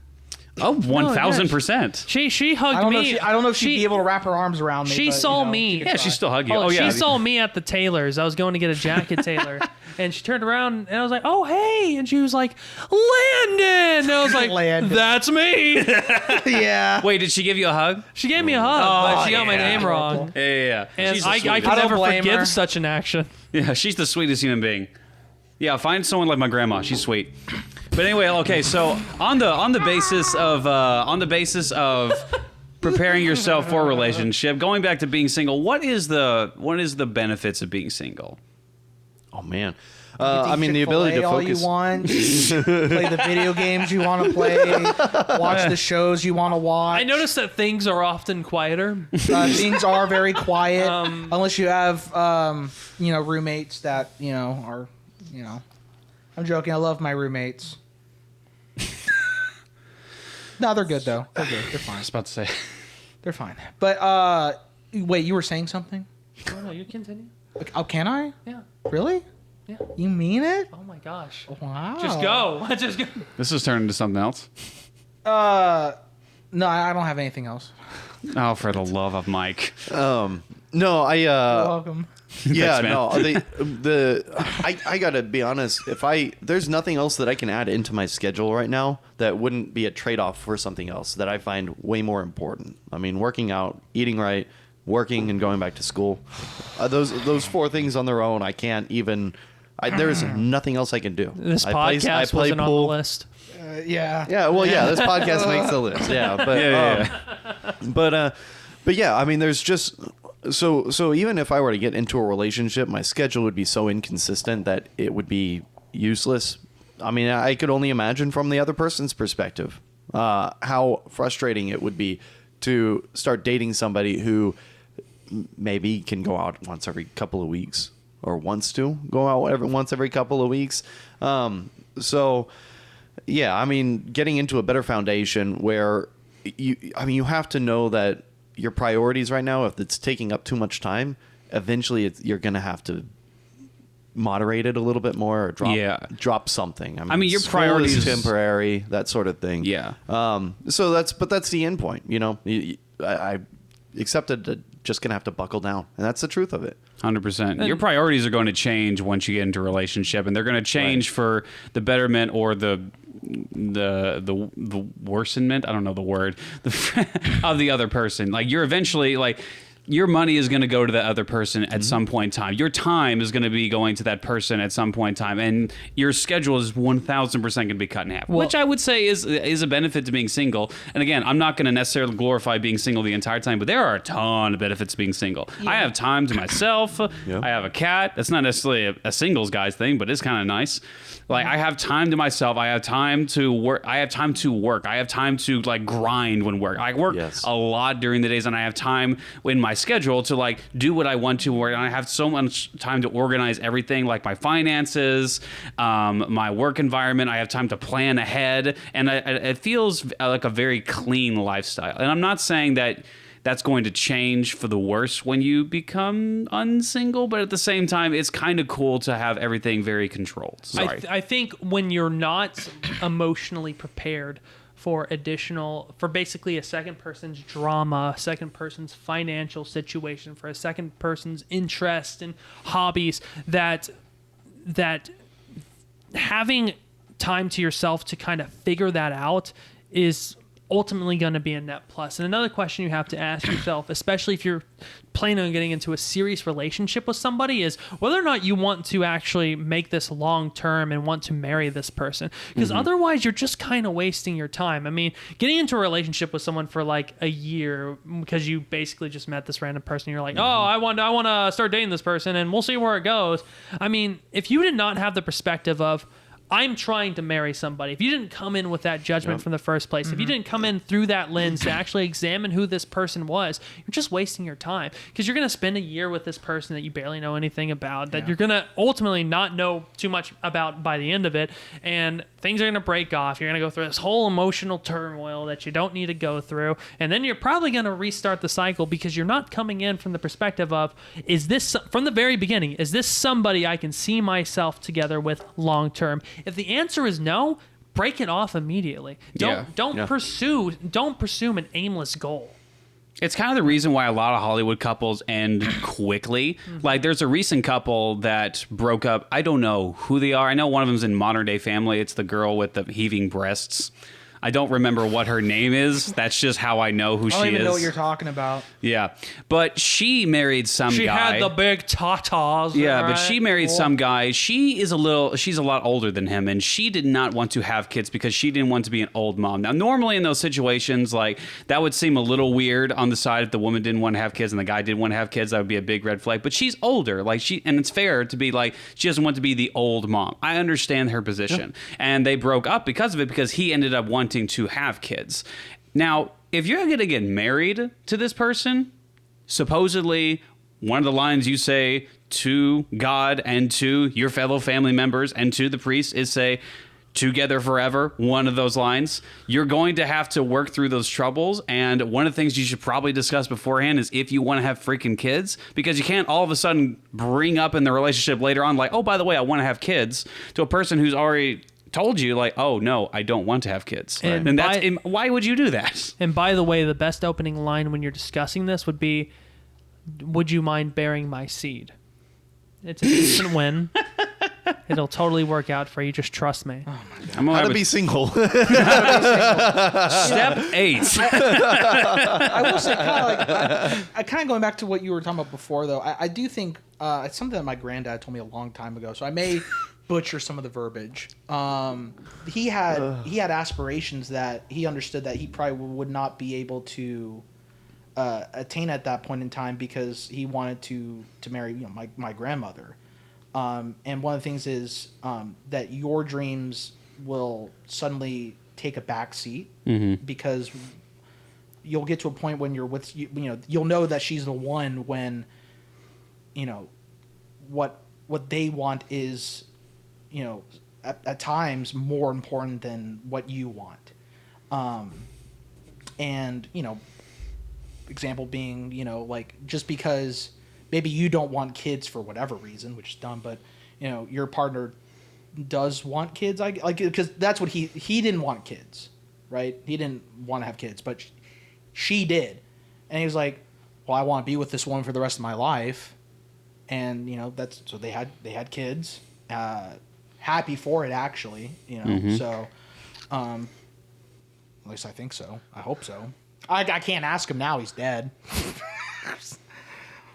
[SPEAKER 3] Oh, 1,000%.
[SPEAKER 1] She hugged me.
[SPEAKER 4] I don't know if she'd be able to wrap her arms around me.
[SPEAKER 1] She
[SPEAKER 4] but,
[SPEAKER 1] saw
[SPEAKER 4] you know,
[SPEAKER 1] me.
[SPEAKER 4] she could
[SPEAKER 3] Yeah,
[SPEAKER 4] try.
[SPEAKER 3] she still hug you.
[SPEAKER 1] Oh,
[SPEAKER 3] yeah.
[SPEAKER 1] she saw me at the tailor's. I was going to get a jacket tailor, and she turned around, and I was like, "Oh, hey!" And she was like, "Landon!" And I was like,
[SPEAKER 4] Landon.
[SPEAKER 1] "That's me."
[SPEAKER 4] Yeah.
[SPEAKER 3] Wait, did she give you a hug?
[SPEAKER 1] She gave me a hug, but she got my name wrong,
[SPEAKER 3] Yeah.
[SPEAKER 1] and
[SPEAKER 3] She's the
[SPEAKER 1] I
[SPEAKER 3] sweetest.
[SPEAKER 1] could
[SPEAKER 4] I don't
[SPEAKER 1] never
[SPEAKER 4] blame
[SPEAKER 1] forgive
[SPEAKER 4] her.
[SPEAKER 1] such an action.
[SPEAKER 3] Yeah, she's the sweetest human being. Yeah, find someone like my grandma. She's sweet. But anyway, okay. So on the basis of preparing yourself for a relationship, going back to being single, what is the benefits of being single?
[SPEAKER 2] Oh man. I mean, the ability to
[SPEAKER 4] all
[SPEAKER 2] focus.
[SPEAKER 4] you want, play the video games you want to play, watch the shows you want to watch.
[SPEAKER 1] I noticed that things are often quieter.
[SPEAKER 4] Things are very quiet unless you have roommates that are I'm joking. I love my roommates. No, they're good though. They're good. They're fine.
[SPEAKER 3] I was about to say.
[SPEAKER 4] They're fine. But wait, you were saying something?
[SPEAKER 1] Oh no, you continue.
[SPEAKER 4] Oh, can I?
[SPEAKER 1] Yeah,
[SPEAKER 4] Really?
[SPEAKER 1] yeah.
[SPEAKER 4] You mean it?
[SPEAKER 1] Oh my gosh.
[SPEAKER 4] Wow.
[SPEAKER 1] Just go. Just go.
[SPEAKER 3] This is turning into something else.
[SPEAKER 4] No, I don't have anything else.
[SPEAKER 3] Oh, for the love of Mike.
[SPEAKER 2] No, I.
[SPEAKER 4] You're welcome.
[SPEAKER 2] Yeah,
[SPEAKER 3] Thanks,
[SPEAKER 2] no. I gotta be honest. There's nothing else that I can add into my schedule right now that wouldn't be a trade-off for something else that I find way more important. I mean, working out, eating right, working, and going back to school. Those four things on their own, I can't even. There's nothing else I can do.
[SPEAKER 1] This
[SPEAKER 2] I
[SPEAKER 1] podcast
[SPEAKER 2] play
[SPEAKER 1] wasn't on the
[SPEAKER 2] pool.
[SPEAKER 1] list.
[SPEAKER 4] Yeah.
[SPEAKER 2] Yeah, well, yeah, this podcast makes the list. Yeah, but
[SPEAKER 3] Yeah.
[SPEAKER 2] but yeah, I mean, there's just So even if I were to get into a relationship, my schedule would be so inconsistent that it would be useless. I mean, I could only imagine from the other person's perspective how frustrating it would be to start dating somebody who maybe can go out once every couple of weeks or wants to go out once every couple of weeks. So, yeah, I mean, getting into a better foundation where you have to know that your priorities right now, if it's taking up too much time, eventually you're going to have to moderate it a little bit more or drop something.
[SPEAKER 3] I mean your
[SPEAKER 2] school
[SPEAKER 3] priorities
[SPEAKER 2] is temporary, that sort of thing.
[SPEAKER 3] Yeah.
[SPEAKER 2] So that's the end point. You know, I accepted that just going to have to buckle down, and that's the truth of it.
[SPEAKER 3] 100%. Your priorities are going to change once you get into a relationship, and they're going to change for the betterment or the worsenment. I don't know the word of the other person. Like you're eventually like. Your money is going to go to the other person at some point in time. Your time is going to be going to that person at some point in time, and your schedule is 1,000% going to be cut in half, which I would say is a benefit to being single. And again, I'm not going to necessarily glorify being single the entire time, but there are a ton of benefits to being single. Yeah. I have time to myself. Yeah. I have a cat. That's not necessarily a singles guy's thing, but it's kind of nice. Like I have time to myself. I have time to work. I have time to like grind when work. I work a lot during the days, and I have time in my schedule to like do what I want to work. And I have so much time to organize everything, like my finances, my work environment. I have time to plan ahead, and it feels like a very clean lifestyle. And I'm not saying that that's going to change for the worse when you become unsingle, but at the same time, it's kind of cool to have everything very controlled. Sorry.
[SPEAKER 1] I think when you're not emotionally prepared for basically a second person's drama, a second person's financial situation, for a second person's interest and hobbies, that having time to yourself to kind of figure that out is ultimately going to be a net plus. And another question you have to ask yourself, especially if you're planning on getting into a serious relationship with somebody, is whether or not you want to actually make this long term and want to marry this person. Because otherwise you're just kind of wasting your time. I mean, getting into a relationship with someone for like a year because you basically just met this random person, you're like, oh, I want to start dating this person and we'll see where it goes. I mean, if you did not have the perspective of, I'm trying to marry somebody, if you didn't come in with that judgment from the first place, if you didn't come in through that lens to actually examine who this person was, you're just wasting your time, because you're going to spend a year with this person that you barely know anything about, that you're going to ultimately not know too much about by the end of it, and things are going to break off. You're going to go through this whole emotional turmoil that you don't need to go through, and then you're probably going to restart the cycle because you're not coming in from the perspective of, is this, from the very beginning, is this somebody I can see myself together with long term? If the answer is no, break it off immediately. Don't pursue an aimless goal.
[SPEAKER 3] It's kind of the reason why a lot of Hollywood couples end quickly. Like, there's a recent couple that broke up. I don't know who they are. I know one of them's in Modern Day Family. It's the girl with the heaving breasts. I don't remember what her name is. That's just how I know who she is.
[SPEAKER 4] I don't even know what you're talking about.
[SPEAKER 3] Yeah. But she married some guy.
[SPEAKER 1] She had the big tatas.
[SPEAKER 3] Yeah, right? But she married some guy. She's a lot older than him, and she did not want to have kids because she didn't want to be an old mom. Now, normally in those situations, like, that would seem a little weird on the side if the woman didn't want to have kids and the guy didn't want to have kids. That would be a big red flag. But she's older. And it's fair to be like, she doesn't want to be the old mom. I understand her position. Yeah. And they broke up because of it, because he ended up wanting to have kids. Now, if you're going to get married to this person, supposedly one of the lines you say to God and to your fellow family members and to the priest is say, together forever, one of those lines. You're going to have to work through those troubles, and one of the things you should probably discuss beforehand is if you want to have freaking kids, because you can't all of a sudden bring up in the relationship later on like, oh, by the way, I want to have kids, to a person who's already told you like, oh no, I don't want to have kids. And why would you do that?
[SPEAKER 1] And by the way, the best opening line when you're discussing this would be, would you mind bearing my seed? It's an instant win. It'll totally work out for you. Just trust me.
[SPEAKER 4] Oh my God.
[SPEAKER 2] How to be single.
[SPEAKER 3] Step 8.
[SPEAKER 4] I will say, I kind of going back to what you were talking about before, though. I do think it's something that my granddad told me a long time ago. So I may butcher some of the verbiage. He had aspirations that he understood that he probably would not be able to attain at that point in time because he wanted to marry my grandmother. And one of the things is that your dreams will suddenly take a back seat because you'll get to a point when you're with you'll know that she's the one when what they want is at times more important than what you want. And example being like just because maybe you don't want kids for whatever reason, which is dumb, but your partner does want kids, because that's what he didn't want kids, right? He didn't want to have kids, but she did, and he was like, well, I want to be with this woman for the rest of my life, and that's so they had kids, happy for it actually, so at least I think so. I hope so. I can't ask him now, he's dead.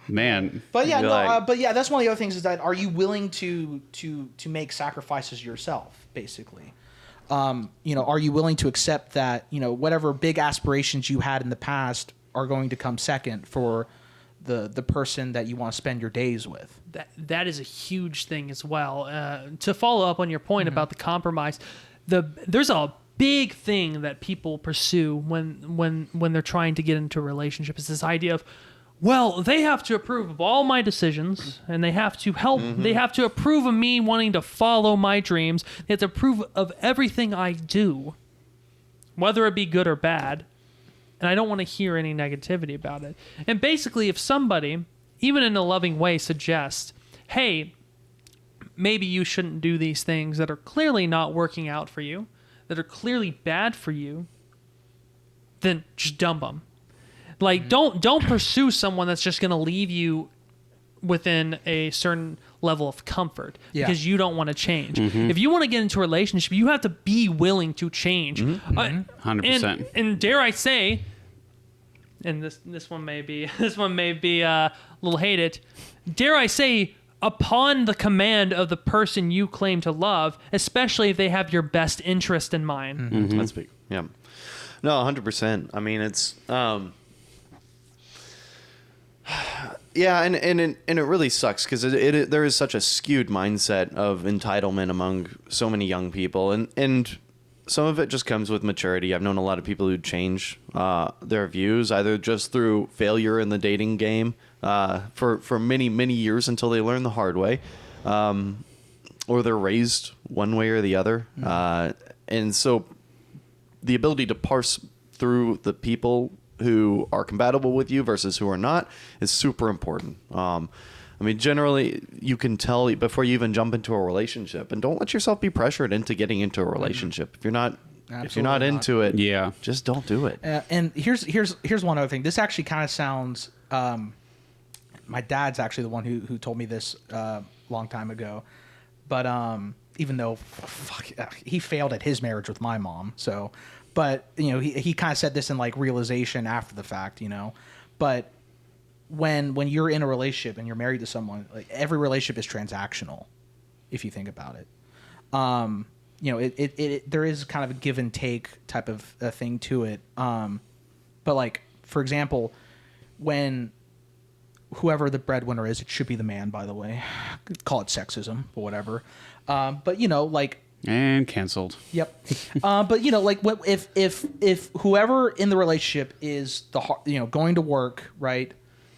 [SPEAKER 3] Man.
[SPEAKER 4] But yeah, that's one of the other things is that are you willing to make sacrifices yourself, basically? Are you willing to accept that, whatever big aspirations you had in the past are going to come second for the person that you want to spend your days with?
[SPEAKER 1] That is a huge thing as well. To follow up on your point about the compromise, there's a big thing that people pursue when they're trying to get into a relationship is this idea of, well, they have to approve of all my decisions, and they have to help. They have to approve of me wanting to follow my dreams. They have to approve of everything I do, whether it be good or bad. And I don't want to hear any negativity about it. And basically, if somebody, even in a loving way, suggests, hey, maybe you shouldn't do these things that are clearly not working out for you, that are clearly bad for you, then just dump them. Like, don't pursue someone that's just going to leave you within a certain level of comfort because you don't want to change. If you want to get into a relationship, you have to be willing to change.
[SPEAKER 3] 100%.
[SPEAKER 1] And dare I say, and this one may be a little hated. Dare I say, upon the command of the person you claim to love, especially if they have your best interest in mind.
[SPEAKER 2] That's big. Yeah. No, 100%. I mean, it's yeah, and it really sucks because there is such a skewed mindset of entitlement among so many young people, and some of it just comes with maturity. I've known a lot of people who change their views either just through failure in the dating game for many years until they learn the hard way, or they're raised one way or the other, and so the ability to parse through the people who are compatible with you versus who are not is super important. I mean, generally, you can tell before you even jump into a relationship, and don't let yourself be pressured into getting into a relationship. If you're not into it, just don't do it.
[SPEAKER 4] And here's one other thing. This actually kind of sounds. My dad's actually the one who told me this long time ago, but even though he failed at his marriage with my mom, so. But, he kind of said this in like realization after the fact, but when you're in a relationship and you're married to someone, like every relationship is transactional, if you think about it. There is kind of a give and take type of thing to it. But like, for example, when whoever the breadwinner is, it should be the man, by the way, call it sexism or whatever. But like,
[SPEAKER 3] and canceled.
[SPEAKER 4] Yep. But like, if whoever in the relationship is going to work, right,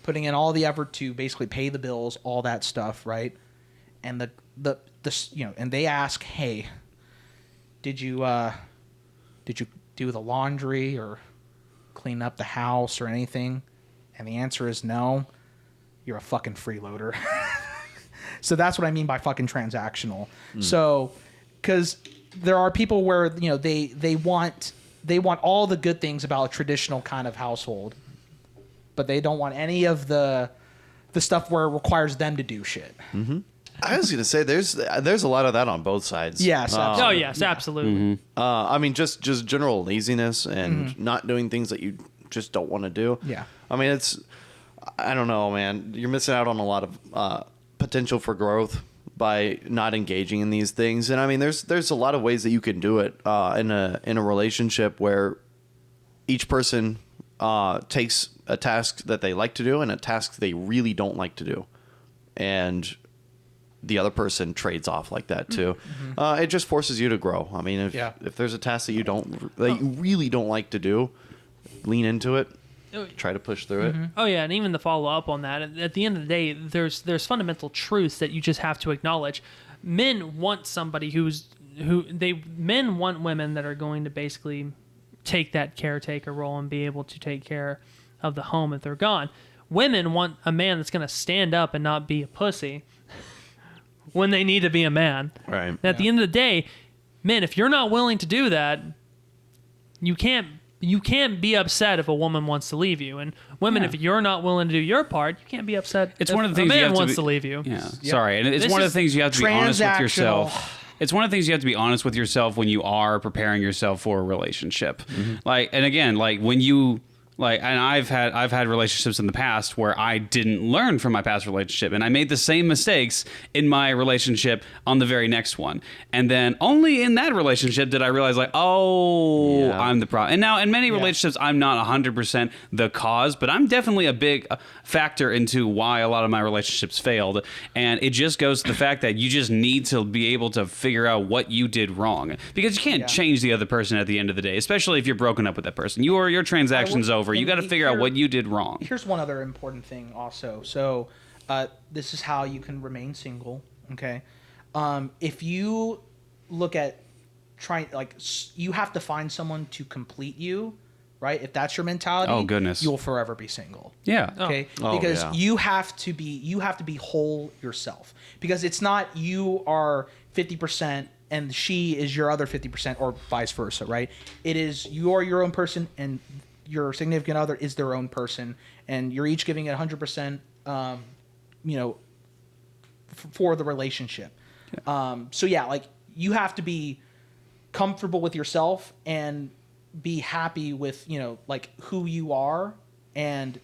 [SPEAKER 4] putting in all the effort to basically pay the bills, all that stuff, right, and and they ask, hey, did you do the laundry or clean up the house or anything? And the answer is no. You're a fucking freeloader. So that's what I mean by fucking transactional. So. Because there are people where they want all the good things about a traditional kind of household, but they don't want any of the stuff where it requires them to do shit.
[SPEAKER 2] I was gonna say there's a lot of that on both sides.
[SPEAKER 4] Yes.
[SPEAKER 1] Yes, absolutely.
[SPEAKER 2] I mean, just general laziness and not doing things that you just don't want to do.
[SPEAKER 4] Yeah.
[SPEAKER 2] I mean, I don't know, man. You're missing out on a lot of potential for growth by not engaging in these things. And I mean, there's a lot of ways that you can do it in a relationship where each person takes a task that they like to do and a task they really don't like to do, and the other person trades off like that too. It just forces you to grow. I mean, if there's a task that you really don't like to do, lean into it. Try to push through it.
[SPEAKER 1] Oh yeah, and even the follow up on that. At the end of the day, there's fundamental truths that you just have to acknowledge. Men want somebody men want women that are going to basically take that caretaker role and be able to take care of the home if they're gone. Women want a man that's going to stand up and not be a pussy when they need to be a man.
[SPEAKER 2] Right.
[SPEAKER 1] And at the end of the day, men, if you're not willing to do that, you can't be upset if a woman wants to leave you. And women, if you're not willing to do your part, you can't be upset
[SPEAKER 3] It's
[SPEAKER 1] if
[SPEAKER 3] one of the things
[SPEAKER 1] a man
[SPEAKER 3] you have
[SPEAKER 1] wants
[SPEAKER 3] to
[SPEAKER 1] leave you.
[SPEAKER 3] Yeah, sorry. And it's
[SPEAKER 1] This
[SPEAKER 3] one of
[SPEAKER 1] is
[SPEAKER 3] the things you have to be honest with
[SPEAKER 4] transactional.
[SPEAKER 3] yourself. It's one of the things you have to be honest with yourself when you are preparing yourself for a relationship. Like, and again, like when you and I've had relationships in the past where I didn't learn from my past relationship, and I made the same mistakes in my relationship on the very next one. And then only in that relationship did I realize, like, I'm the problem. And now in many relationships, I'm not 100% the cause, but I'm definitely a big factor into why a lot of my relationships failed. And it just goes to the fact that you just need to be able to figure out what you did wrong, because you can't change the other person at the end of the day, especially if you're broken up with that person. Your transaction's over. You got to figure out what you did wrong.
[SPEAKER 4] Here's one other important thing also. So this is how you can remain single, okay? If you look at you have to find someone to complete you, right? If that's your mentality,
[SPEAKER 3] Oh, goodness.
[SPEAKER 4] you'll forever be single.
[SPEAKER 3] Yeah.
[SPEAKER 4] Okay,
[SPEAKER 2] Oh,
[SPEAKER 4] because
[SPEAKER 2] yeah.
[SPEAKER 4] you have to be whole yourself, because it's not you are 50% and she is your other 50%, or vice versa, right? It is you are your own person and your significant other is their own person, and you're each giving it 100%, for the relationship. So yeah, like you have to be comfortable with yourself and be happy with, like who you are, and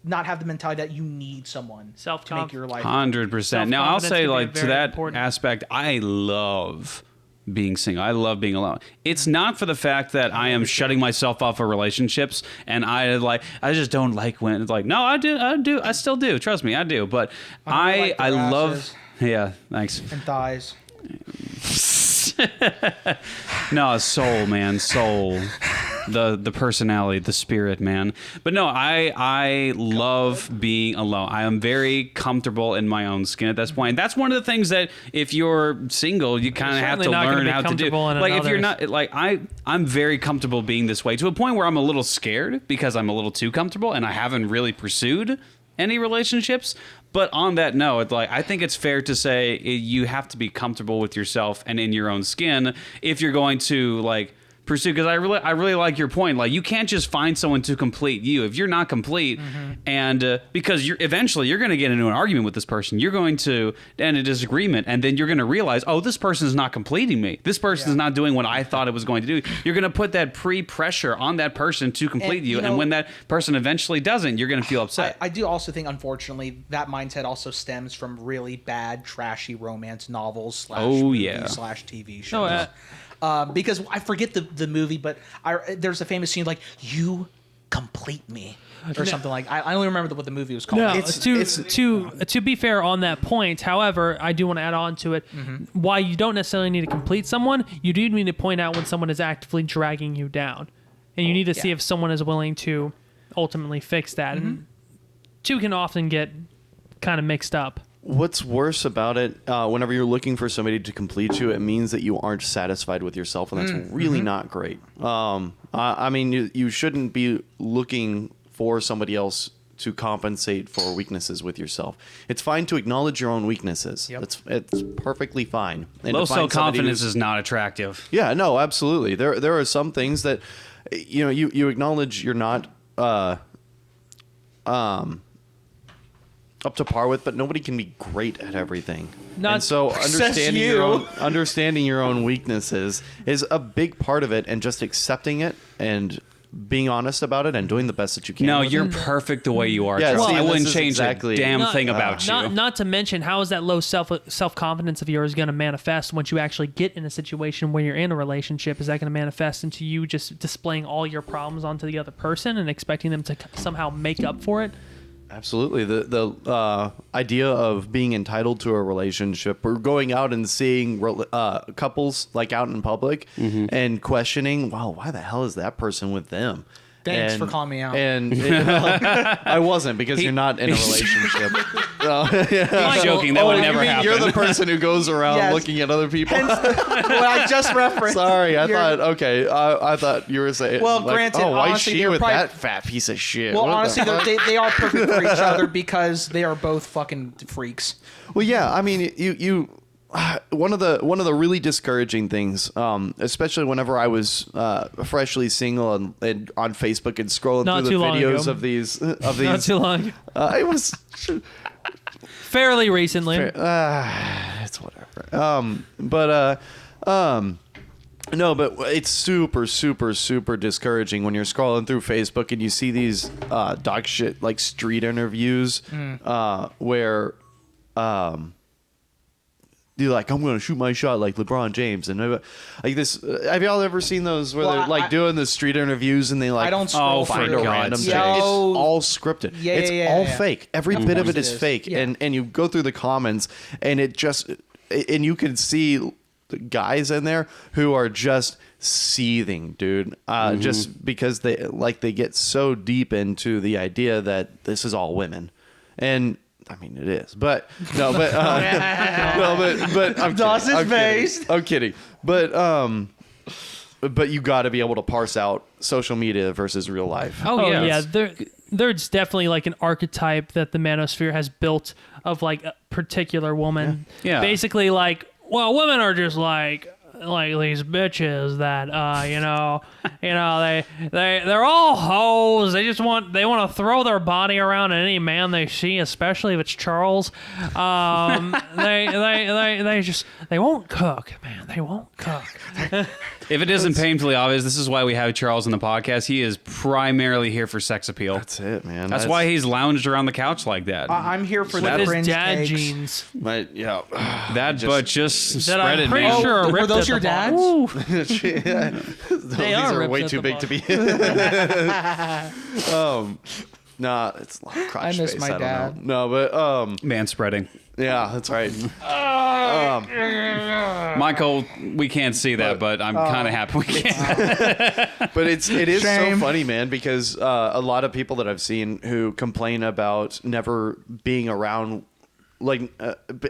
[SPEAKER 4] not have the mentality that you need someone to make your life.
[SPEAKER 3] 100%. Now I'll
[SPEAKER 1] Self-confidence
[SPEAKER 3] say,
[SPEAKER 1] can be
[SPEAKER 3] like, to
[SPEAKER 1] very
[SPEAKER 3] that
[SPEAKER 1] important.
[SPEAKER 3] aspect, I love being single. I love being alone. It's not for the fact that I am shutting myself off of relationships and I just don't like when it's like, no, I do. I still do. Trust me, I do. But I
[SPEAKER 4] like the
[SPEAKER 3] love,
[SPEAKER 4] asses.
[SPEAKER 3] yeah, thanks.
[SPEAKER 4] And thighs.
[SPEAKER 3] No, soul, man, soul. The personality, the spirit, man. But no, I love being alone. I am very comfortable in my own skin at this point. And that's one of the things that if you're single, you kind of have to
[SPEAKER 1] certainly not gonna
[SPEAKER 3] learn
[SPEAKER 1] be
[SPEAKER 3] how to do.
[SPEAKER 1] comfortable in
[SPEAKER 3] Like if you're
[SPEAKER 1] another's.
[SPEAKER 3] not, like I'm very comfortable being this way, to a point where I'm a little scared because I'm a little too comfortable and I haven't really pursued any relationships. But on that note, like, I think it's fair to say you have to be comfortable with yourself and in your own skin if you're going to, like, pursue. Because I really like your point. Like, you can't just find someone to complete you if you're not complete. And because eventually you're going to get into an argument with this person, you're going to end a disagreement, and then you're going to realize, oh, this person is not completing me. This person is not doing what I thought it was going to do. You're going to put that pressure on that person to complete
[SPEAKER 4] And,
[SPEAKER 3] you,
[SPEAKER 4] you know,
[SPEAKER 3] and when that person eventually doesn't, you're going to feel upset.
[SPEAKER 4] I do also think, unfortunately, that mindset also stems from really bad, trashy romance novels /
[SPEAKER 3] Oh, yeah.
[SPEAKER 4] / TV shows. Because I forget the movie, but there's a famous scene like, you complete me, or something like. I only remember what the movie was called.
[SPEAKER 1] No, to be fair on that point, however, I do want to add on to it. Why you don't necessarily need to complete someone, you do need to point out when someone is actively dragging you down, and you need to see if someone is willing to ultimately fix that. And two can often get kind of mixed up.
[SPEAKER 2] What's worse about it, whenever you're looking for somebody to complete you, it means that you aren't satisfied with yourself, and that's really not great. I mean, you shouldn't be looking for somebody else to compensate for weaknesses with yourself. It's fine to acknowledge your own weaknesses.
[SPEAKER 4] Yep.
[SPEAKER 2] It's perfectly fine. And
[SPEAKER 3] Low
[SPEAKER 2] to find somebody
[SPEAKER 3] self-confidence
[SPEAKER 2] who's-
[SPEAKER 3] is not attractive.
[SPEAKER 2] Yeah, no, absolutely. There are some things that, you acknowledge you're not up to par with, but nobody can be great at everything. And so understanding your own weaknesses is a big part of it, and just accepting it and being honest about it and doing the best that you can.
[SPEAKER 3] No,
[SPEAKER 2] with
[SPEAKER 3] you're
[SPEAKER 2] it.
[SPEAKER 3] perfect the way you are.
[SPEAKER 2] Yeah,
[SPEAKER 3] Charles.
[SPEAKER 2] see,
[SPEAKER 3] I
[SPEAKER 2] this
[SPEAKER 3] wouldn't
[SPEAKER 2] is
[SPEAKER 3] change
[SPEAKER 2] exactly-
[SPEAKER 3] a damn
[SPEAKER 1] Not-
[SPEAKER 3] thing about you.
[SPEAKER 1] Not to mention, how is that low self confidence of yours going to manifest once you actually get in a situation where you're in a relationship? Is that going to manifest into you just displaying all your problems onto the other person and expecting them to somehow make up for it?
[SPEAKER 2] Absolutely. The idea of being entitled to a relationship or going out and seeing couples like out in public and questioning, wow, why the hell is that person with them?
[SPEAKER 4] Thanks for calling me out.
[SPEAKER 2] And I wasn't, because you're not in a relationship.
[SPEAKER 3] He's joking. That would
[SPEAKER 2] you
[SPEAKER 3] never
[SPEAKER 2] mean
[SPEAKER 3] happen.
[SPEAKER 2] You're the person who goes around
[SPEAKER 4] Yes.
[SPEAKER 2] looking at other people.
[SPEAKER 4] What I just referenced.
[SPEAKER 2] Sorry, I
[SPEAKER 4] You're-
[SPEAKER 2] thought. Okay, I thought you were saying.
[SPEAKER 4] Well,
[SPEAKER 2] like,
[SPEAKER 4] granted,
[SPEAKER 2] oh, why is
[SPEAKER 4] honestly,
[SPEAKER 2] she
[SPEAKER 4] they're
[SPEAKER 2] with
[SPEAKER 4] probably-
[SPEAKER 2] that fat piece of shit?
[SPEAKER 4] Well,
[SPEAKER 2] What the
[SPEAKER 4] honestly,
[SPEAKER 2] fuck?
[SPEAKER 4] they are perfect for each other because they are both fucking freaks.
[SPEAKER 2] Well, yeah. I mean, you. One of the really discouraging things, especially whenever I was freshly single and on Facebook and scrolling
[SPEAKER 1] Not
[SPEAKER 2] through
[SPEAKER 1] too
[SPEAKER 2] the
[SPEAKER 1] long
[SPEAKER 2] videos
[SPEAKER 1] ago.
[SPEAKER 2] of these
[SPEAKER 1] Not too long.
[SPEAKER 2] it was
[SPEAKER 1] Fairly recently.
[SPEAKER 2] it's whatever. No, but it's super discouraging when you're scrolling through Facebook and you see these dog shit like street interviews where you're like, I'm gonna shoot my shot like LeBron James, and like this. Have y'all ever seen those where
[SPEAKER 4] Well,
[SPEAKER 2] they're like doing the street interviews and they like
[SPEAKER 4] I don't scroll
[SPEAKER 2] find
[SPEAKER 4] through
[SPEAKER 2] a
[SPEAKER 4] it.
[SPEAKER 2] random
[SPEAKER 3] sake.
[SPEAKER 2] chick? It's
[SPEAKER 4] Yo.
[SPEAKER 2] all scripted.
[SPEAKER 4] Yeah,
[SPEAKER 2] it's
[SPEAKER 4] yeah,
[SPEAKER 2] all
[SPEAKER 4] yeah.
[SPEAKER 2] fake. Every
[SPEAKER 4] Of
[SPEAKER 2] bit of
[SPEAKER 4] course
[SPEAKER 2] it is
[SPEAKER 4] it is.
[SPEAKER 2] fake,
[SPEAKER 4] Yeah.
[SPEAKER 2] and you go through the comments and it just and you can see the guys in there who are just seething, dude. Just because they get so deep into the idea that this is all women, and I mean it is, but no, but but I'm
[SPEAKER 4] Dawson's
[SPEAKER 2] kidding.
[SPEAKER 4] face.
[SPEAKER 2] I'm kidding, but you got to be able to parse out social media versus real life.
[SPEAKER 1] Oh yeah,
[SPEAKER 3] It's-
[SPEAKER 1] there's definitely like an archetype that the manosphere has built of like a particular woman.
[SPEAKER 3] Yeah.
[SPEAKER 1] Basically, like, well, women are just like these bitches that they're all hoes. They want to throw their body around at any man they see, especially if it's Charles. They won't cook, man. They won't cook.
[SPEAKER 3] If it isn't painfully obvious, this is why we have Charles on the podcast. He is primarily here for sex appeal.
[SPEAKER 2] That's it, man.
[SPEAKER 3] That's why he's lounged around the couch like that.
[SPEAKER 4] I'm here for the
[SPEAKER 1] With his
[SPEAKER 4] cringe
[SPEAKER 1] dad
[SPEAKER 4] takes.
[SPEAKER 1] jeans
[SPEAKER 2] yeah.
[SPEAKER 3] that butt just
[SPEAKER 1] that
[SPEAKER 3] spread
[SPEAKER 1] I'm
[SPEAKER 3] it,
[SPEAKER 1] pretty
[SPEAKER 3] man.
[SPEAKER 1] sure
[SPEAKER 4] Oh, were
[SPEAKER 1] ripped
[SPEAKER 4] those
[SPEAKER 1] at
[SPEAKER 4] your
[SPEAKER 1] the bottom.
[SPEAKER 4] dads?
[SPEAKER 1] Ooh.
[SPEAKER 2] These
[SPEAKER 1] are
[SPEAKER 2] are
[SPEAKER 1] ripped
[SPEAKER 2] way
[SPEAKER 1] at
[SPEAKER 2] too
[SPEAKER 1] the
[SPEAKER 2] big to be. Nah, it's crotch
[SPEAKER 4] I miss
[SPEAKER 2] space.
[SPEAKER 4] my
[SPEAKER 2] I don't
[SPEAKER 4] dad.
[SPEAKER 2] know. No, but
[SPEAKER 3] Man spreading.
[SPEAKER 2] yeah, that's right.
[SPEAKER 3] Michael, we can't see that, but I'm kind of happy we can.
[SPEAKER 2] But it is
[SPEAKER 4] Shame.
[SPEAKER 2] so funny, man, because a lot of people that I've seen who complain about never being around, like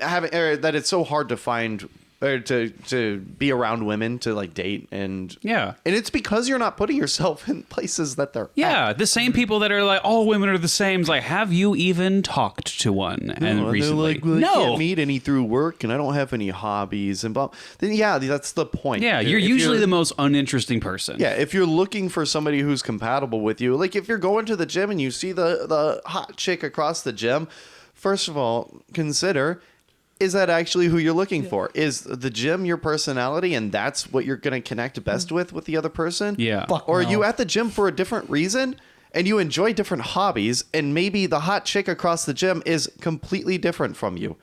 [SPEAKER 2] having that it's so hard to find or to be around women to like date and
[SPEAKER 3] Yeah.
[SPEAKER 2] and it's because you're not putting yourself in places that they're
[SPEAKER 3] Yeah, the same people that are like, all women are the same. It's like, have you even talked to one? And
[SPEAKER 2] they're
[SPEAKER 3] recently,
[SPEAKER 2] like, well, I
[SPEAKER 3] no.
[SPEAKER 2] can't meet any through work, and I don't have any hobbies, and blah. Then yeah, that's the point.
[SPEAKER 3] Yeah, you're
[SPEAKER 2] If
[SPEAKER 3] usually the most uninteresting person.
[SPEAKER 2] Yeah, if you're looking for somebody who's compatible with you, like if you're going to the gym and you see the hot chick across the gym, first of all, consider, is that actually who you're looking for? Is the gym your personality and that's what you're going to connect best with the other person?
[SPEAKER 3] Yeah.
[SPEAKER 4] Fuck
[SPEAKER 2] Or are
[SPEAKER 4] no.
[SPEAKER 2] you at the gym for a different reason and you enjoy different hobbies and maybe the hot chick across the gym is completely different from you?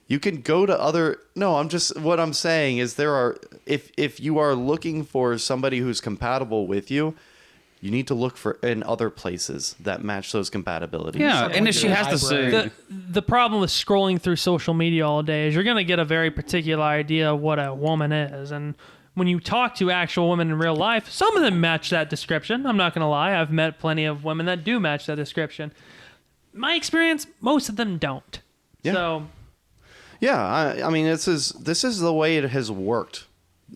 [SPEAKER 2] You can go to other what I'm saying is there are if you are looking for somebody who's compatible with you, you need to look for in other places that match those compatibilities.
[SPEAKER 3] Yeah, and if she has to say,
[SPEAKER 1] The problem with scrolling through social media all day is you're going to get a very particular idea of what a woman is. And when you talk to actual women in real life, some of them match that description. I'm not going to lie. I've met plenty of women that do match that description. My experience, most of them don't.
[SPEAKER 2] Yeah.
[SPEAKER 1] So
[SPEAKER 2] Yeah, I mean this is the way it has worked,